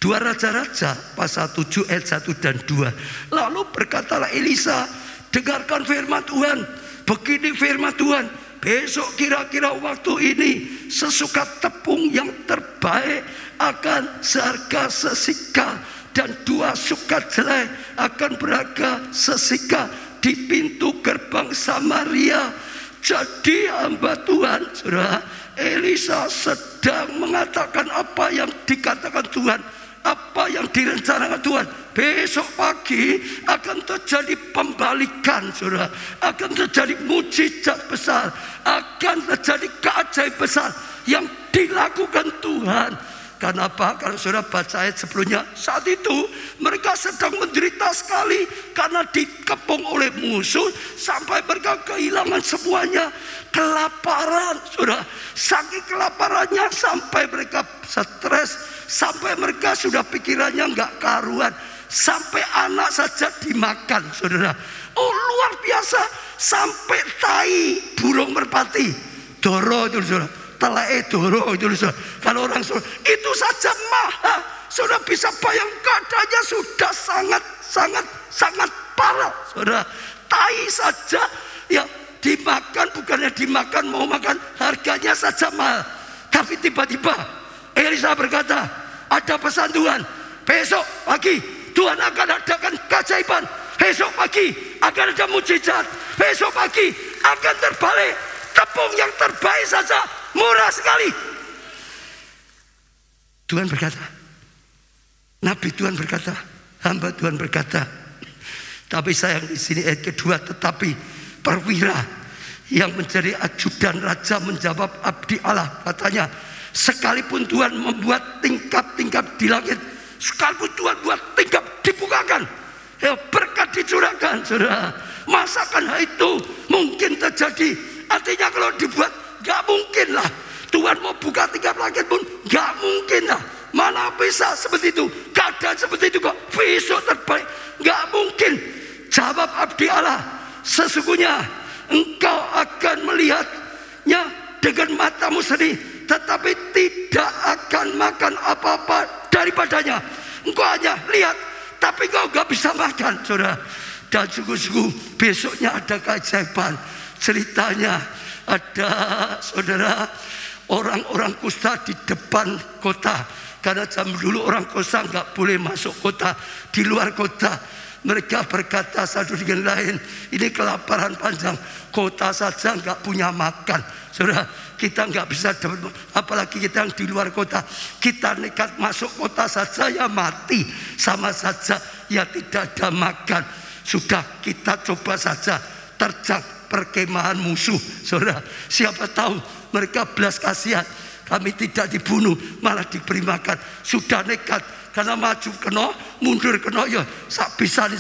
2 Raja-Raja pasal 7 ayat 1 dan 2. Lalu berkatalah Elisa, dengarkan firman Tuhan. Begini firman Tuhan, besok kira-kira waktu ini sesukat tepung yang terbaik akan seharga sesikal, dan 2 sukat jelai akan berharga sesikal di pintu gerbang Samaria. Jadi hamba Tuhan, saudara, Elisa sedang mengatakan apa yang dikatakan Tuhan, apa yang direncanakan Tuhan. Besok pagi akan terjadi pembalikan, saudara. Akan terjadi mujizat besar, akan terjadi keajaiban besar yang dilakukan Tuhan. Kenapa? Kalau saudara baca ayat sebelumnya, saat itu mereka sedang menderita sekali karena dikepung oleh musuh sampai mereka kehilangan semuanya. Kelaparan, saudara. Saking kelaparannya sampai mereka stres, sampai mereka sudah pikirannya nggak karuan, sampai anak saja dimakan, saudara. Oh, luar biasa. Sampai tai burung merpati, doro itu, saudara. Telai doro itu, saudara. Kalau orang saudara, itu saja mahal. Saudara bisa bayangkan keadaannya sudah sangat parah, saudara. Tai saja ya dimakan, bukannya dimakan, mau makan, harganya saja mahal. Tapi tiba-tiba Elisa berkata, ada pesan Tuhan, besok pagi Tuhan akan adakan keajaiban. Besok pagi akan ada mujizat. Besok pagi akan terbalik. Tepung yang terbaik saja murah sekali. Tuhan berkata, Nabi Tuhan berkata, hamba Tuhan berkata. Tapi sayang di sini ayat kedua, tetapi perwira yang menjadi ajudan raja menjawab abdi Allah, katanya, sekalipun Tuhan membuat tingkap-tingkap di langit, sekalipun Tuhan buat tingkap dibukakan, ya berkat dicurahkan, saudara. Masakan hal itu mungkin terjadi? Artinya kalau dibuat, gak mungkin lah. Tuhan mau buka tingkap langit pun gak mungkin lah. Mana bisa seperti itu? Keadaan seperti itu kok besok terbaik, gak mungkin. Jawab abdi Allah, sesungguhnya engkau akan melihatnya dengan matamu sendiri, tetapi tidak akan makan apa-apa daripadanya. Engkau hanya lihat, tapi engkau gak bisa makan, saudara. Dan sungguh-sungguh besoknya ada keajaiban. Ceritanya ada, saudara, orang-orang kusta di depan kota. Karena zaman dulu orang kusta gak boleh masuk kota, di luar kota. Mereka berkata satu dengan lain, ini kelaparan panjang, kota saja nggak punya makan, saudara. Kita nggak bisa dapat, apalagi kita yang di luar kota. Kita nekat masuk kota saja ya mati, sama saja ya tidak ada makan. Sudah kita coba saja terjang perkemahan musuh, saudara. Siapa tahu mereka belas kasihan, kami tidak dibunuh, malah diberi makan. Sudah nekat, karena maju kena, mundur kena, ya sak bisa nih.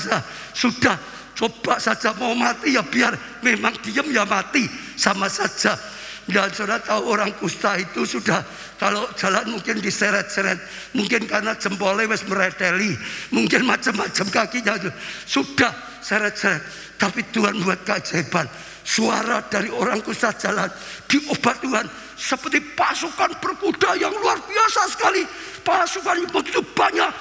Sudah coba saja mau mati ya biar memang diam ya mati, sama saja. Dan saudara tahu orang kusta itu sudah kalau jalan mungkin diseret-seret, mungkin karena jempolnya wes mereteli, mungkin macam-macam kakinya itu sudah seret-seret. Tapi Tuhan buat keajaiban, suara dari orang kusta jalan diobat Tuhan seperti pasukan berkuda yang luar biasa sekali. Pasukan yang begitu banyak,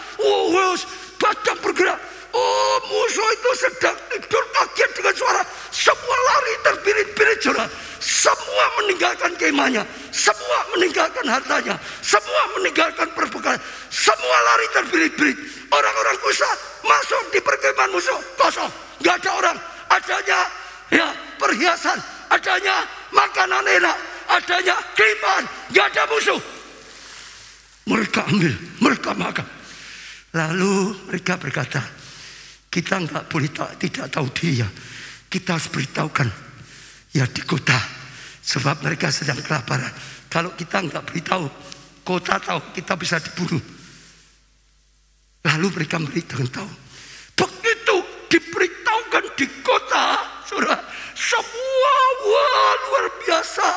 badan bergerak. Oh, musuh itu sedang tidur, kaget dengan suara. Semua lari terbirit-birit, saudara. Semua meninggalkan kemahnya, semua meninggalkan hartanya, semua meninggalkan perbekalan, semua lari terbirit-birit. Orang-orang kusta masuk di perkemahan musuh, kosong, nggak ada orang. Adanya ya perhiasan, adanya makanan enak, adanya kelimpahan, nggak ada musuh. Mereka ambil, mereka makan. Lalu mereka berkata, kita nggak boleh tidak tahu dia. Kita harus beritahukan ya di kota, sebab mereka sedang kelaparan. Kalau kita nggak beritahu, kota tahu, kita bisa diburu. Lalu mereka beritahu. Begitu diberitahukan di kota, saudara, semua luar biasa.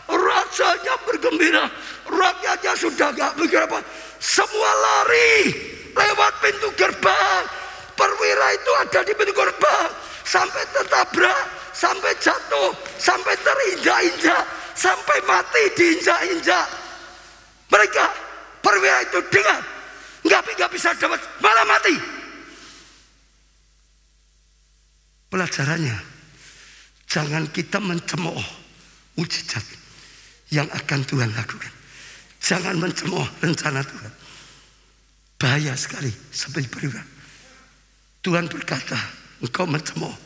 Rajanya bergembira, rakyatnya sudah gak bergerak. Semua lari lewat pintu gerbang. Perwira itu ada di pintu gerbang, sampai tertabrak, sampai jatuh, sampai terinjak-injak, sampai mati diinjak-injak. Mereka perwira itu dengar, nggak bisa dapat, malah mati. Pelajarannya, jangan kita mencemooh mujizat yang akan Tuhan lakukan. Jangan mencemooh rencana Tuhan. Bahaya sekali seperti perwira. Tuhan berkata, engkau mencemooh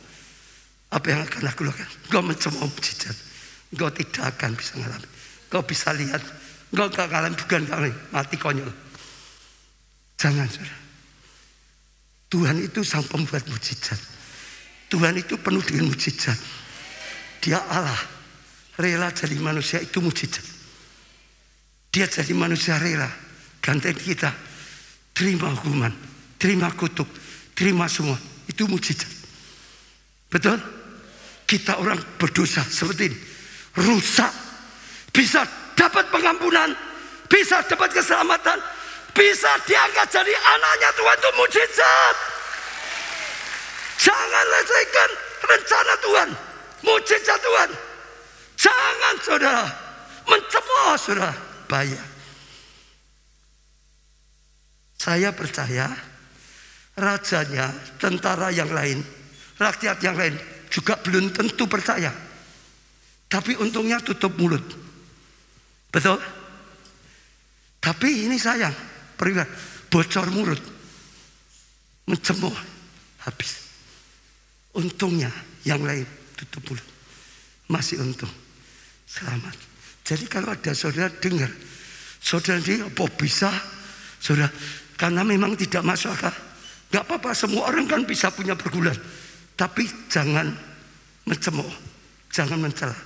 apa yang akan aku lakukan. Engkau mencemooh mujizat, engkau tidak akan bisa mengalami. Engkau bisa lihat, engkau gak akan bukan kali mati konyol. Jangan, saudara. Tuhan itu sang pembuat mujizat. Tuhan itu penuh dengan mujizat. Dia Allah. Rela jadi manusia itu mujizat. Dia jadi manusia rela gantiin kita, terima hukuman, terima kutuk, terima semua. Itu mujizat. Betul? Kita orang berdosa seperti ini, rusak, bisa dapat pengampunan, bisa dapat keselamatan, bisa diangkat jadi anaknya Tuhan. Itu mujizat. Jangan lecehkan rencana Tuhan, mujizat Tuhan. Jangan, saudara, mencemooh, saudara, bahaya. Saya percaya rajanya, tentara yang lain, rakyat yang lain juga belum tentu percaya. Tapi untungnya tutup mulut. Betul? Tapi ini sayang, perwira bocor mulut, mencemooh, habis. Untungnya yang lain tutup mulut, masih untung. Selamat. Jadi kalau ada saudara dengar, saudara ini apa bisa, saudara, karena memang tidak masuk akal. Gak apa-apa, semua orang kan bisa punya pergumulan. Tapi jangan mencemooh, jangan mencela.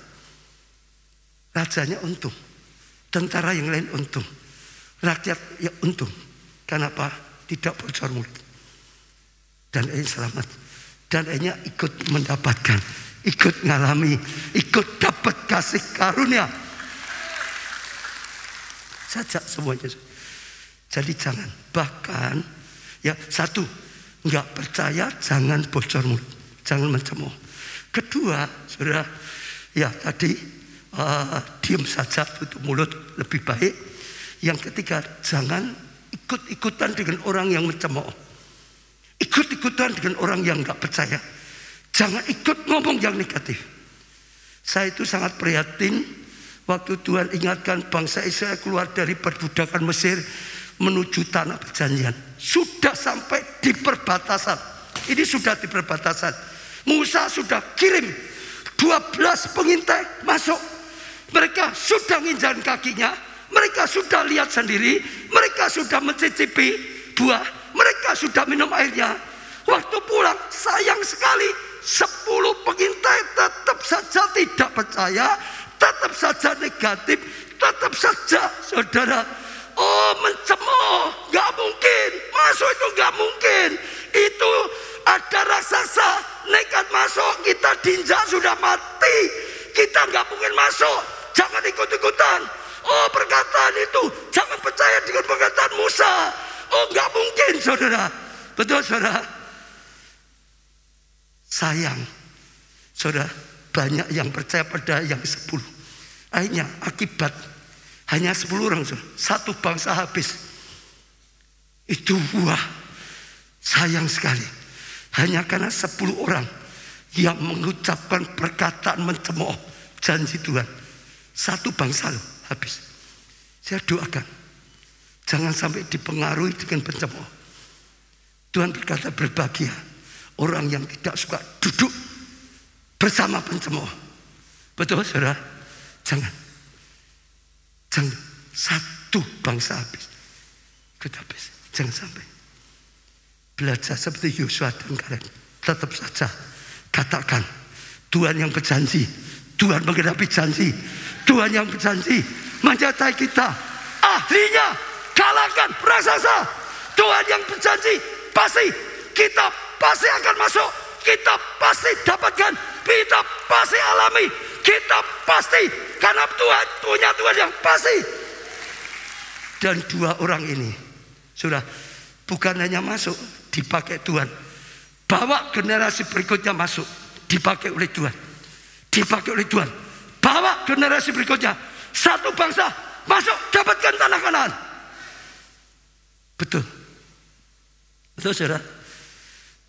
Rajanya untung, tentara yang lain untung, rakyat ya untung. Kenapa? Tidak bocor mulut. Dan ini selamat. Dan ini ikut mendapatkan, ikut ngalami, ikut dapat kasih karunia saja semuanya. Jadi jangan, bahkan ya satu, nggak percaya jangan bocor mulut, jangan mencemooh. Kedua, saudara, ya tadi diam saja, tutup mulut lebih baik. Yang ketiga, jangan ikut-ikutan dengan orang yang mencemooh, ikut-ikutan dengan orang yang nggak percaya. Jangan ikut ngomong yang negatif. Saya itu sangat prihatin waktu Tuhan ingatkan bangsa Israel keluar dari perbudakan Mesir menuju tanah perjanjian. Sudah sampai di perbatasan. Ini sudah di perbatasan. Musa sudah kirim 12 pengintai masuk. Mereka sudah nginjakan kakinya. Mereka sudah lihat sendiri. Mereka sudah mencicipi buah. Mereka sudah minum airnya. Waktu pulang, sayang sekali, 10 pengintai tetap saja tidak percaya, tetap saja negatif, tetap saja, saudara, oh mencemooh, gak mungkin, masuk itu gak mungkin, itu ada raksasa, nekat masuk, kita diinjak sudah mati, kita gak mungkin masuk, jangan ikut-ikutan. Oh perkataan itu, jangan percaya dengan perkataan Musa, oh gak mungkin, saudara, betul saudara. Sayang, saudara, banyak yang percaya pada yang 10. Akhirnya akibat hanya 10 orang, saudara. Satu bangsa habis. Itu buah. Sayang sekali. Hanya karena 10 orang yang mengucapkan perkataan mencemooh janji Tuhan. Satu bangsa loh, habis. Saya doakan, jangan sampai dipengaruhi dengan pencemooh. Tuhan berkata berbahagia orang yang tidak suka duduk bersama pencemooh. Betul saudara? Jangan. Satu bangsa habis. Begitu habis. Jangan sampai. Belajar seperti Yosua dan Kaleb. Tetap saja katakan, Tuhan yang berjanji, Tuhan menggenapi janji, Tuhan yang berjanji menyertai kita. Ahlinya kalahkan raksasa. Tuhan yang berjanji pasti, kita pasti akan masuk, kita pasti dapatkan, kita pasti alami, kita pasti, karena Tuhan punya Tuhan yang pasti. Dan dua orang ini sudah bukan hanya masuk, dipakai Tuhan, bawa generasi berikutnya masuk, dipakai oleh Tuhan, dipakai oleh Tuhan, bawa generasi berikutnya, satu bangsa masuk dapatkan tanah Kanaan. Betul, betul saudara.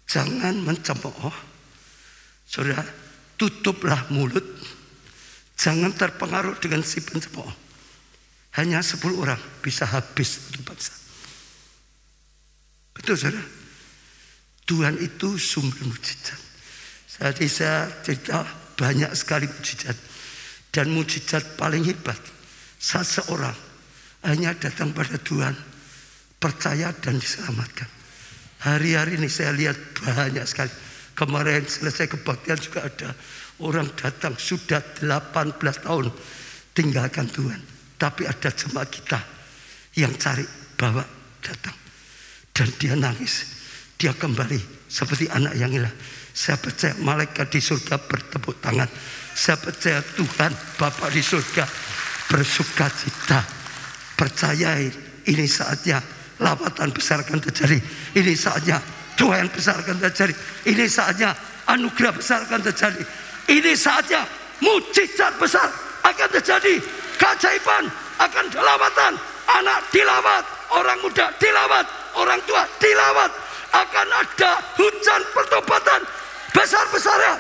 Jangan mencemooh, saudara. Tutuplah mulut, jangan terpengaruh dengan si pencemooh. Hanya 10 orang bisa habis satu bangsa. Betul saudara. Tuhan itu sumber mujizat. Jadi saya cerita banyak sekali mujizat. Dan mujizat paling hebat, seseorang hanya datang pada Tuhan, percaya dan diselamatkan. Hari-hari ini saya lihat banyak sekali. Kemarin selesai kebaktian juga ada orang datang sudah 18 tahun tinggalkan Tuhan. Tapi ada jemaat kita yang cari, bawa, datang. Dan dia nangis. Dia kembali seperti anak yang hilang. Saya percaya malaikat di surga bertepuk tangan. Saya percaya Tuhan Bapa di surga bersuka cita. Percayai, ini saatnya lawatan besar akan terjadi. Ini saatnya Tuhan besar akan terjadi. Ini saatnya anugerah besar akan terjadi. Ini saatnya mujizat besar akan terjadi. Keajaiban akan dilawatan. Anak dilawat, orang muda dilawat, orang tua dilawat. Akan ada hujan pertobatan besar-besarnya.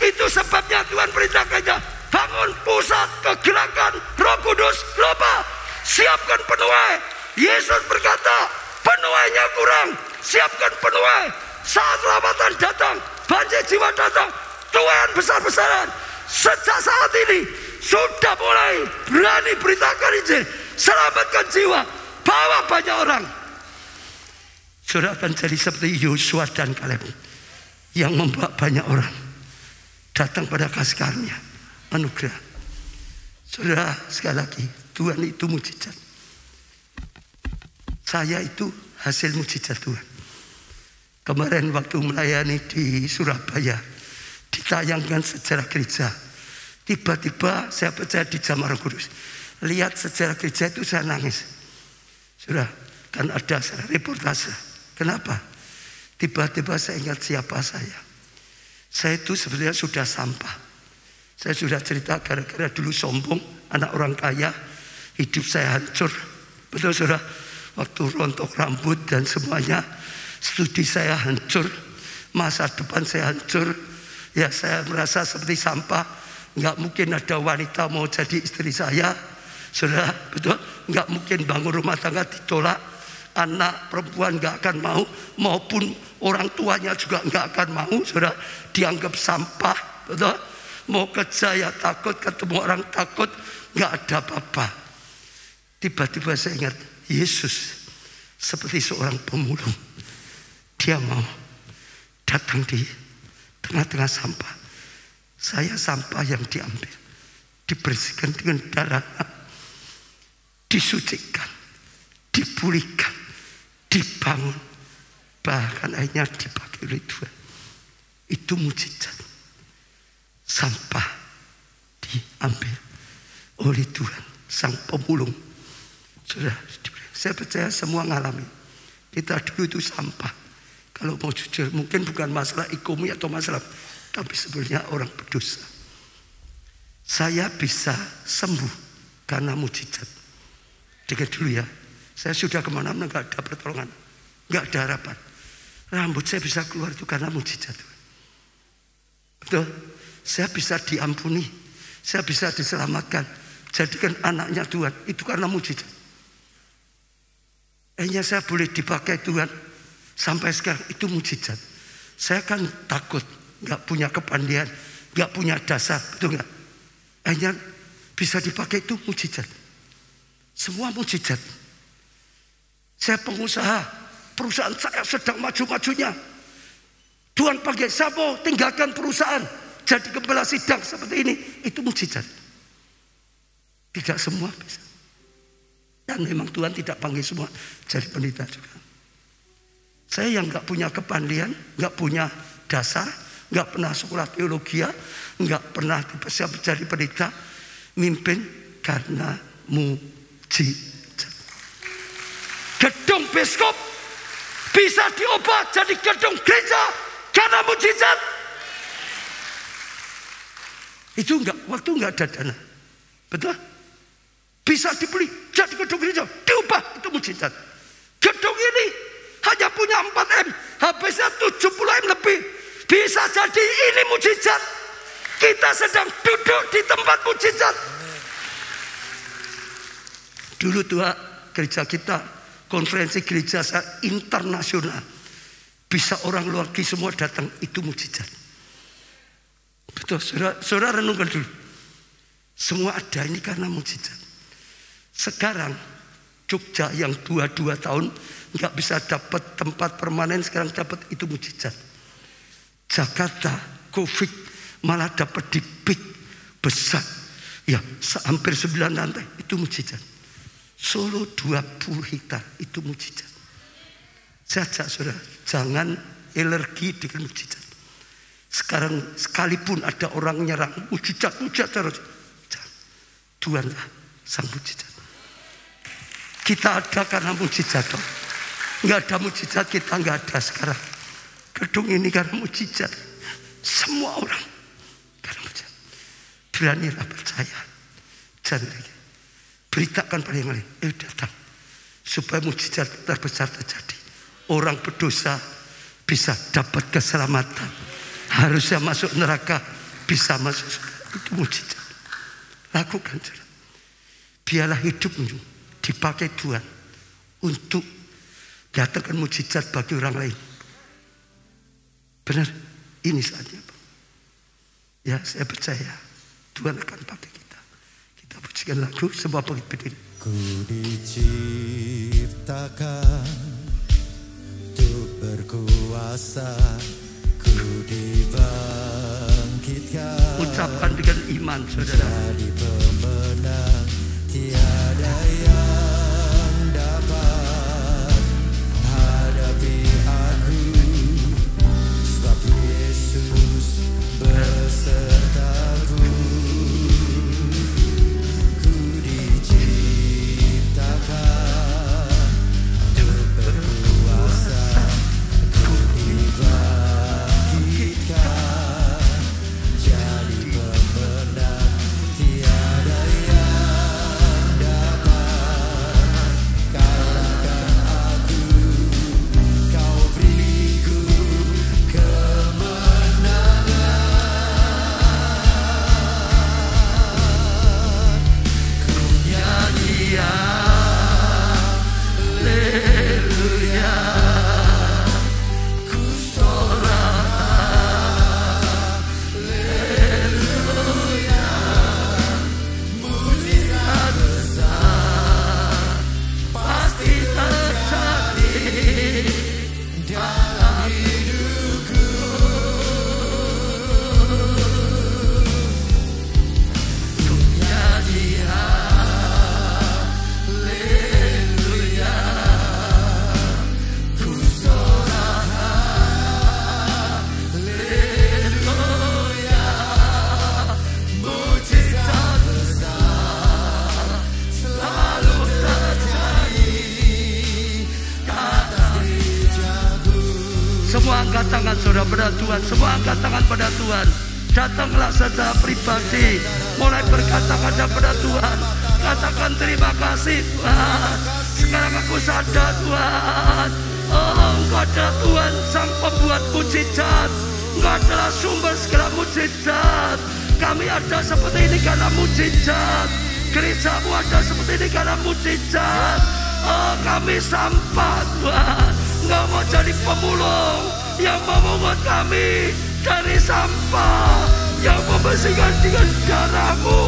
Itu sebabnya Tuhan perintahkannya, bangun pusat kegerakan Roh Kudus Loba. Siapkan penuai. Yesus berkata, penuainya kurang, siapkan penuai. Saat lawatan datang, banjir jiwa datang, Tuhan besar-besaran. Sejak saat ini sudah mulai berani beritakan Injil, selamatkan jiwa, bawa banyak orang. Saudara akan jadi seperti Yosua dan Kaleb yang membawa banyak orang datang pada kasih karunia, anugerah. Saudara, sekali lagi, Tuhan itu mujizat. Saya itu hasil mujizat Tuhan. Kemarin waktu melayani di Surabaya, ditayangkan sejarah gereja. Tiba-tiba saya percaya di Jamaah Roh Kudus. Lihat sejarah gereja itu saya nangis. Sudah, kan ada reportase. Kenapa? Tiba-tiba saya ingat siapa saya. Saya itu sebenarnya sudah sampah. Saya sudah cerita gara-gara dulu sombong, anak orang kaya, hidup saya hancur. Betul saudara? Waktu rontok rambut dan semuanya, studi saya hancur, masa depan saya hancur. Ya saya merasa seperti sampah. Nggak mungkin ada wanita mau jadi istri saya, saudara, betul? Nggak mungkin bangun rumah tangga ditolak, anak perempuan nggak akan mau, maupun orang tuanya juga nggak akan mau, saudara, dianggap sampah, betul? Mau kerja ya takut, ketemu orang takut, nggak ada apa-apa. Tiba-tiba saya ingat Yesus seperti seorang pemulung, dia mau datang di tengah-tengah sampah. Saya sampah yang diambil, dibersihkan dengan darahnya, disucikan, dipulihkan, dibangun, bahkan akhirnya dipakai oleh Tuhan. Itu mujizat. Sampah diambil oleh Tuhan, sang pemulung. Sudah, saya percaya semua ngalami. Kita dulu itu sampah. Kalau mau jujur, mungkin bukan masalah ekonomi atau masalah, tapi sebenarnya orang berdosa. Saya bisa sembuh karena mujizat. Dengar dulu ya, saya sudah kemana-mana gak ada pertolongan, gak ada harapan. Rambut saya bisa keluar itu karena mujizat. Betul? Saya bisa diampuni, saya bisa diselamatkan, jadikan anaknya Tuhan, itu karena mujizat. Hanya saya boleh dipakai Tuhan sampai sekarang, itu mujizat. Saya kan takut, gak punya kepandian, gak punya dasar, betul gak? Hanya bisa dipakai itu mujizat. Semua mujizat. Saya pengusaha, perusahaan saya sedang maju-majunya. Tuhan panggil saya mau tinggalkan perusahaan, jadi gembala sidang seperti ini. Itu mukjizat. Tidak semua bisa. Dan memang Tuhan tidak panggil semua jadi pendeta juga. Saya yang nggak punya kepandaian, nggak punya dasar, nggak pernah sekolah teologi, nggak pernah bisa jadi pendeta, mimpin karena mukjizat. Gedung biskop bisa diubah jadi gedung gereja karena mukjizat. Itu waktu nggak ada dana, betul? Bisa dibeli jadi gedung gereja, diubah, itu mukjizat. Gedung ini hanya punya 4M, habisnya 70M lebih. Bisa jadi ini mukjizat. Kita sedang duduk di tempat mukjizat. Dulu tua gereja kita, konferensi gereja internasional, bisa orang luar negeri semua datang, itu mukjizat. Betul, saudara renungkan dulu. Semua ada ini karena mukjizat. Sekarang Jogja yang 22 tahun nggak bisa dapat tempat permanen, sekarang dapat, itu mukjizat. Jakarta Covid malah dapat di big besar, ya hampir 9 lantai, itu mukjizat. Solo 20 hektar, itu mukjizat. Saya ajak saudara, jangan alergi dengan mukjizat. Sekarang sekalipun ada orang nyerang, mukjizat terus, Tuhanlah sang mukjizat. Kita ada karena mukjizat. Nggak ada mukjizat, kita nggak ada sekarang. Gedung ini karena mukjizat. Semua orang karena mukjizat. Beranilah percaya. Jangan lagi. Beritakan pada yang lain, datang. Supaya mukjizat terbesar terjadi. Orang berdosa bisa dapat keselamatan. Harusnya masuk neraka, bisa masuk surga. Itu mukjizat. Lakukan. Biarlah hidupmu dipakai Tuhan untuk datangkan mukjizat bagi orang lain. Benar, ini saatnya. Ya, saya percaya Tuhan akan pakai kita. Kita pujikan lagu sebuah berdiri. Ku diciptakan untuk berkuasa, ku dibangkitkan. Ucapkan dengan iman, saudara. Jadi pemenang, tiada yang dapat hadapi aku, sebab Yesus besertaku. Ku diciptakan untuk berkuasa, ku dibangkitkan. Jadi pemenang, tiada yang dapat kalahkan aku. Kau beriku kemenangan. Ku nyanyi haleluya, ku sorak haleluya. Mujizat besar pasti terjadi dalam hidupku. Ku nyanyi haleluya, ku sorak haleluya. Mujizat besar selalu terjadi atas gerejaku. Semua angkat tangan saudara pada Tuhan. Semua angkat tangan pada Tuhan. Datanglah secara pribadi, mulai berkata pada Tuhan. Katakan terima kasih Tuhan. Sekarang aku sadar Tuhan, oh Engkau adalah Tuhan sang pembuat mujizat. Engkau adalah sumber segala mujizat. Kami ada seperti ini karena mujizat. Gerejamu ada seperti ini karena mujizat. Oh kami sampah Tuhan. Engkau mau jadi pemulung yang memungut kami dari sampah, yang membersihkan dengan darah-Mu.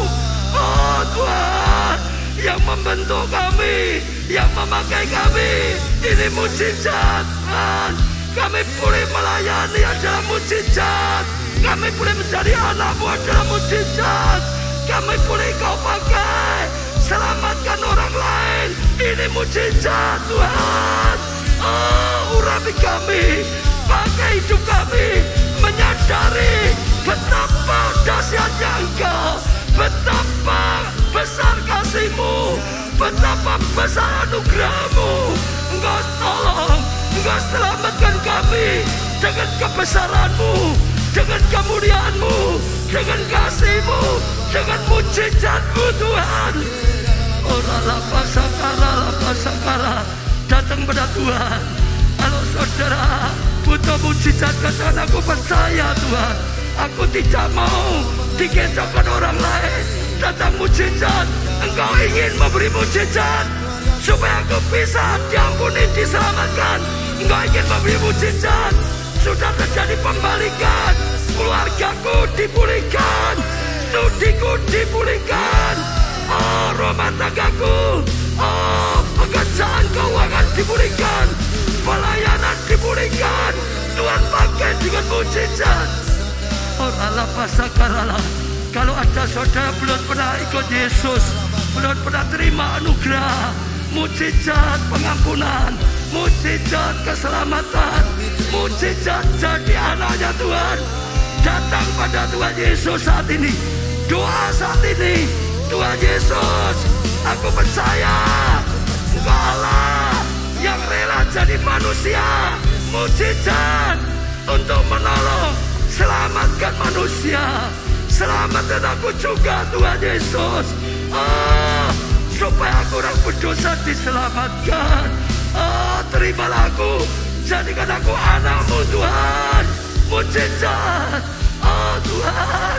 Oh Tuhan, yang membentuk kami, yang memakai kami. Ini mujizat Tuhan. Kami boleh melayani adalah mujizat. Kami boleh menjadi anak-Mu adalah mujizat. Kami boleh Kau pakai selamatkan orang lain. Ini mujizat Tuhan. Urapi kami, pakai hidup kami, menyadari betapa dahsyatnya Engkau, betapa besar kasih-Mu, betapa besar anugerah-Mu. Engkau tolong, Engkau selamatkan kami dengan kebesaran-Mu, dengan kemuliaan-Mu, dengan kasih-Mu, dengan mujizat-Mu Tuhan. Sakara, datang pada Tuhan. Kalau saudara butuh mujizat, katakan aku percaya Tuhan. Aku tidak mau dikecohkan orang lain. Datang mujizat. Engkau ingin memberi mujizat supaya aku bisa diampuni, diselamatkan. Engkau ingin memberi mujizat. Sudah terjadi pembalikan. Keluargaku dipulihkan, studiku dipulihkan, rumah tanggaku, pekerjaan keuangan dipulihkan, pelayanan dipulihkan. Tuhan pakai dengan mujizat. Oralah pasakaralah. Kalau ada saudara belum pernah ikut Yesus, belum pernah terima anugerah, mujizat pengampunan, mujizat keselamatan, mujizat jadi anaknya Tuhan, datang pada Tuhan Yesus saat ini. Doa saat ini. Tuhan Yesus, aku percaya Engkau Allah yang rela jadi manusia, mujizat untuk menolong, selamatkan manusia. Selamatkan aku juga Tuhan Yesus, supaya aku orang berdosa diselamatkan. Terimalah aku, jadikan aku anak-Mu Tuhan. Mujizat, Tuhan,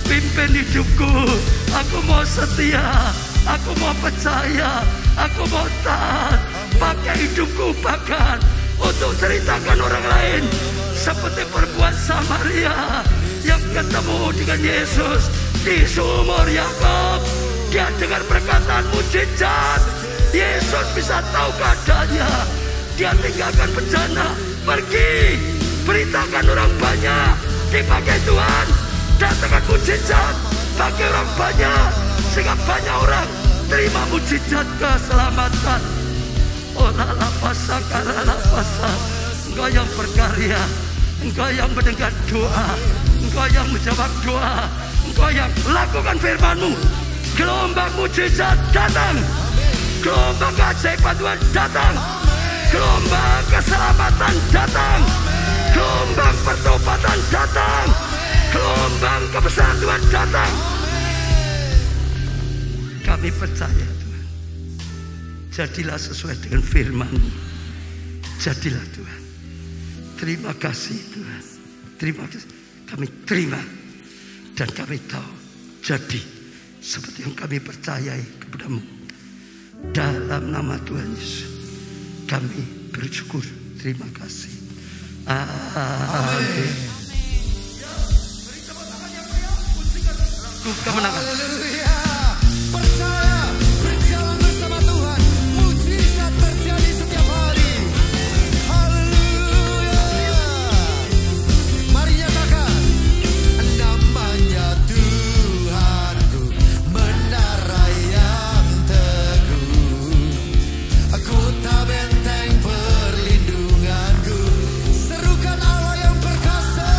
pimpin hidupku. Aku mau setia, aku mau percaya, aku mau taat. Pakai hidupku bahkan untuk ceritakan orang lain, seperti perempuan Samaria yang ketemu dengan Yesus di sumur Yakub. Dia dengar perkataan mujizat, Yesus bisa tahu keadaannya. Dia tinggalkan bencana, pergi beritakan orang banyak, dipakai Tuhan. Datangkan mujizat bagi orang banyak, sehingga banyak orang terima mujizat keselamatan. Engkau yang berkarya, Engkau yang mendengar doa, Engkau yang menjawab doa, Engkau yang lakukan firman-Mu. Gelombang mujizat datang, gelombang keajaiban Tuhan datang, gelombang keselamatan datang, gelombang pertobatan datang, gelombang kebesaran Tuhan datang. Kami percaya Tuhan. Jadilah sesuai dengan firman-Mu. Jadilah Tuhan. Terima kasih Tuhan. Terima kasih. Kami terima. Dan kami tahu jadi seperti yang kami percayai kepada-Mu. Dalam nama Tuhan Yesus kami bersyukur. Terima kasih. Amin. Kemenangan. Percaya, berjalan bersama Tuhan, mujizat terjadi setiap hari. Haleluya. Mari nyatakan, namanya Tuhanku, menara yang teguh, kota benteng perlindunganku. Serukan Allah yang perkasa,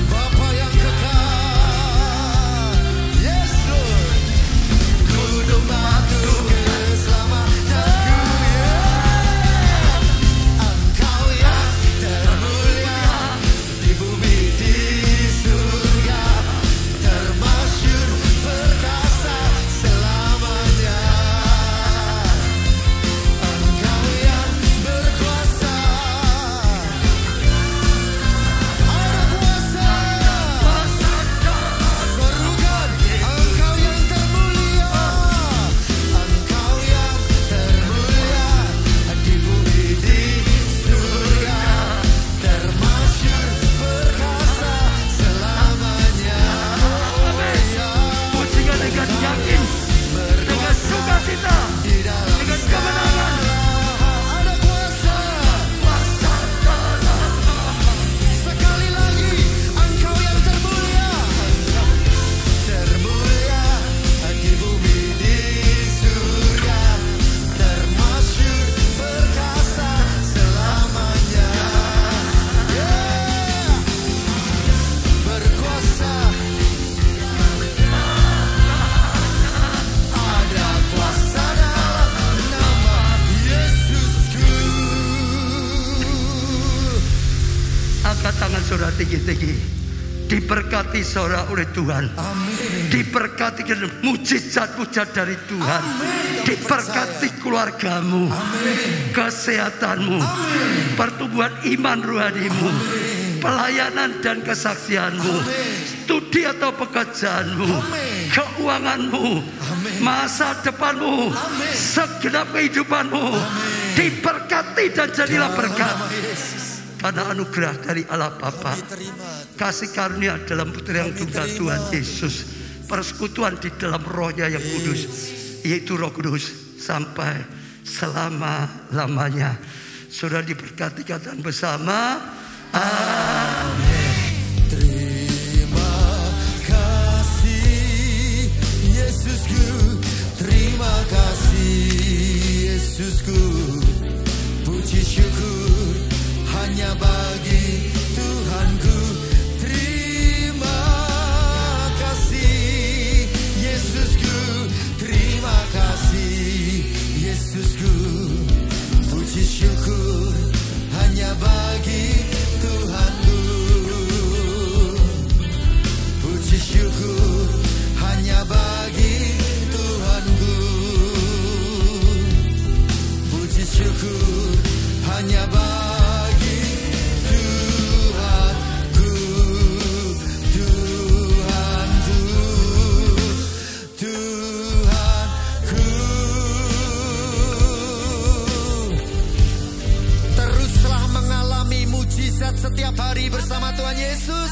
Bapa yang kekal. tinggi. Diberkati saudara oleh Tuhan. Diberkati mujizat-mujizat dari Tuhan. Diberkati keluargamu, kesehatanmu, pertumbuhan iman rohanimu, pelayanan dan kesaksianmu, studi atau pekerjaanmu, keuanganmu, masa depanmu, segenap kehidupanmu diberkati dan jadilah berkat. Karena anugerah dari Allah Bapa, kasih karunia dalam Putra yang tunggal Tuhan Yesus, persekutuan di dalam Roh-Nya yang kudus, yaitu Roh Kudus sampai selama-lamanya. Sudah diberkati katakan bersama, amin. Terima kasih Yesusku, terima kasih Yesusku, puji syukur hanya bagi Tuhanku. Terima kasih Yesusku, terima kasih Yesusku, puji syukur hanya bagi Tuhanku. Puji syukur hanya bagi Tuhanku. Puji syukur hanya bagi setiap hari bersama Tuhan Yesus.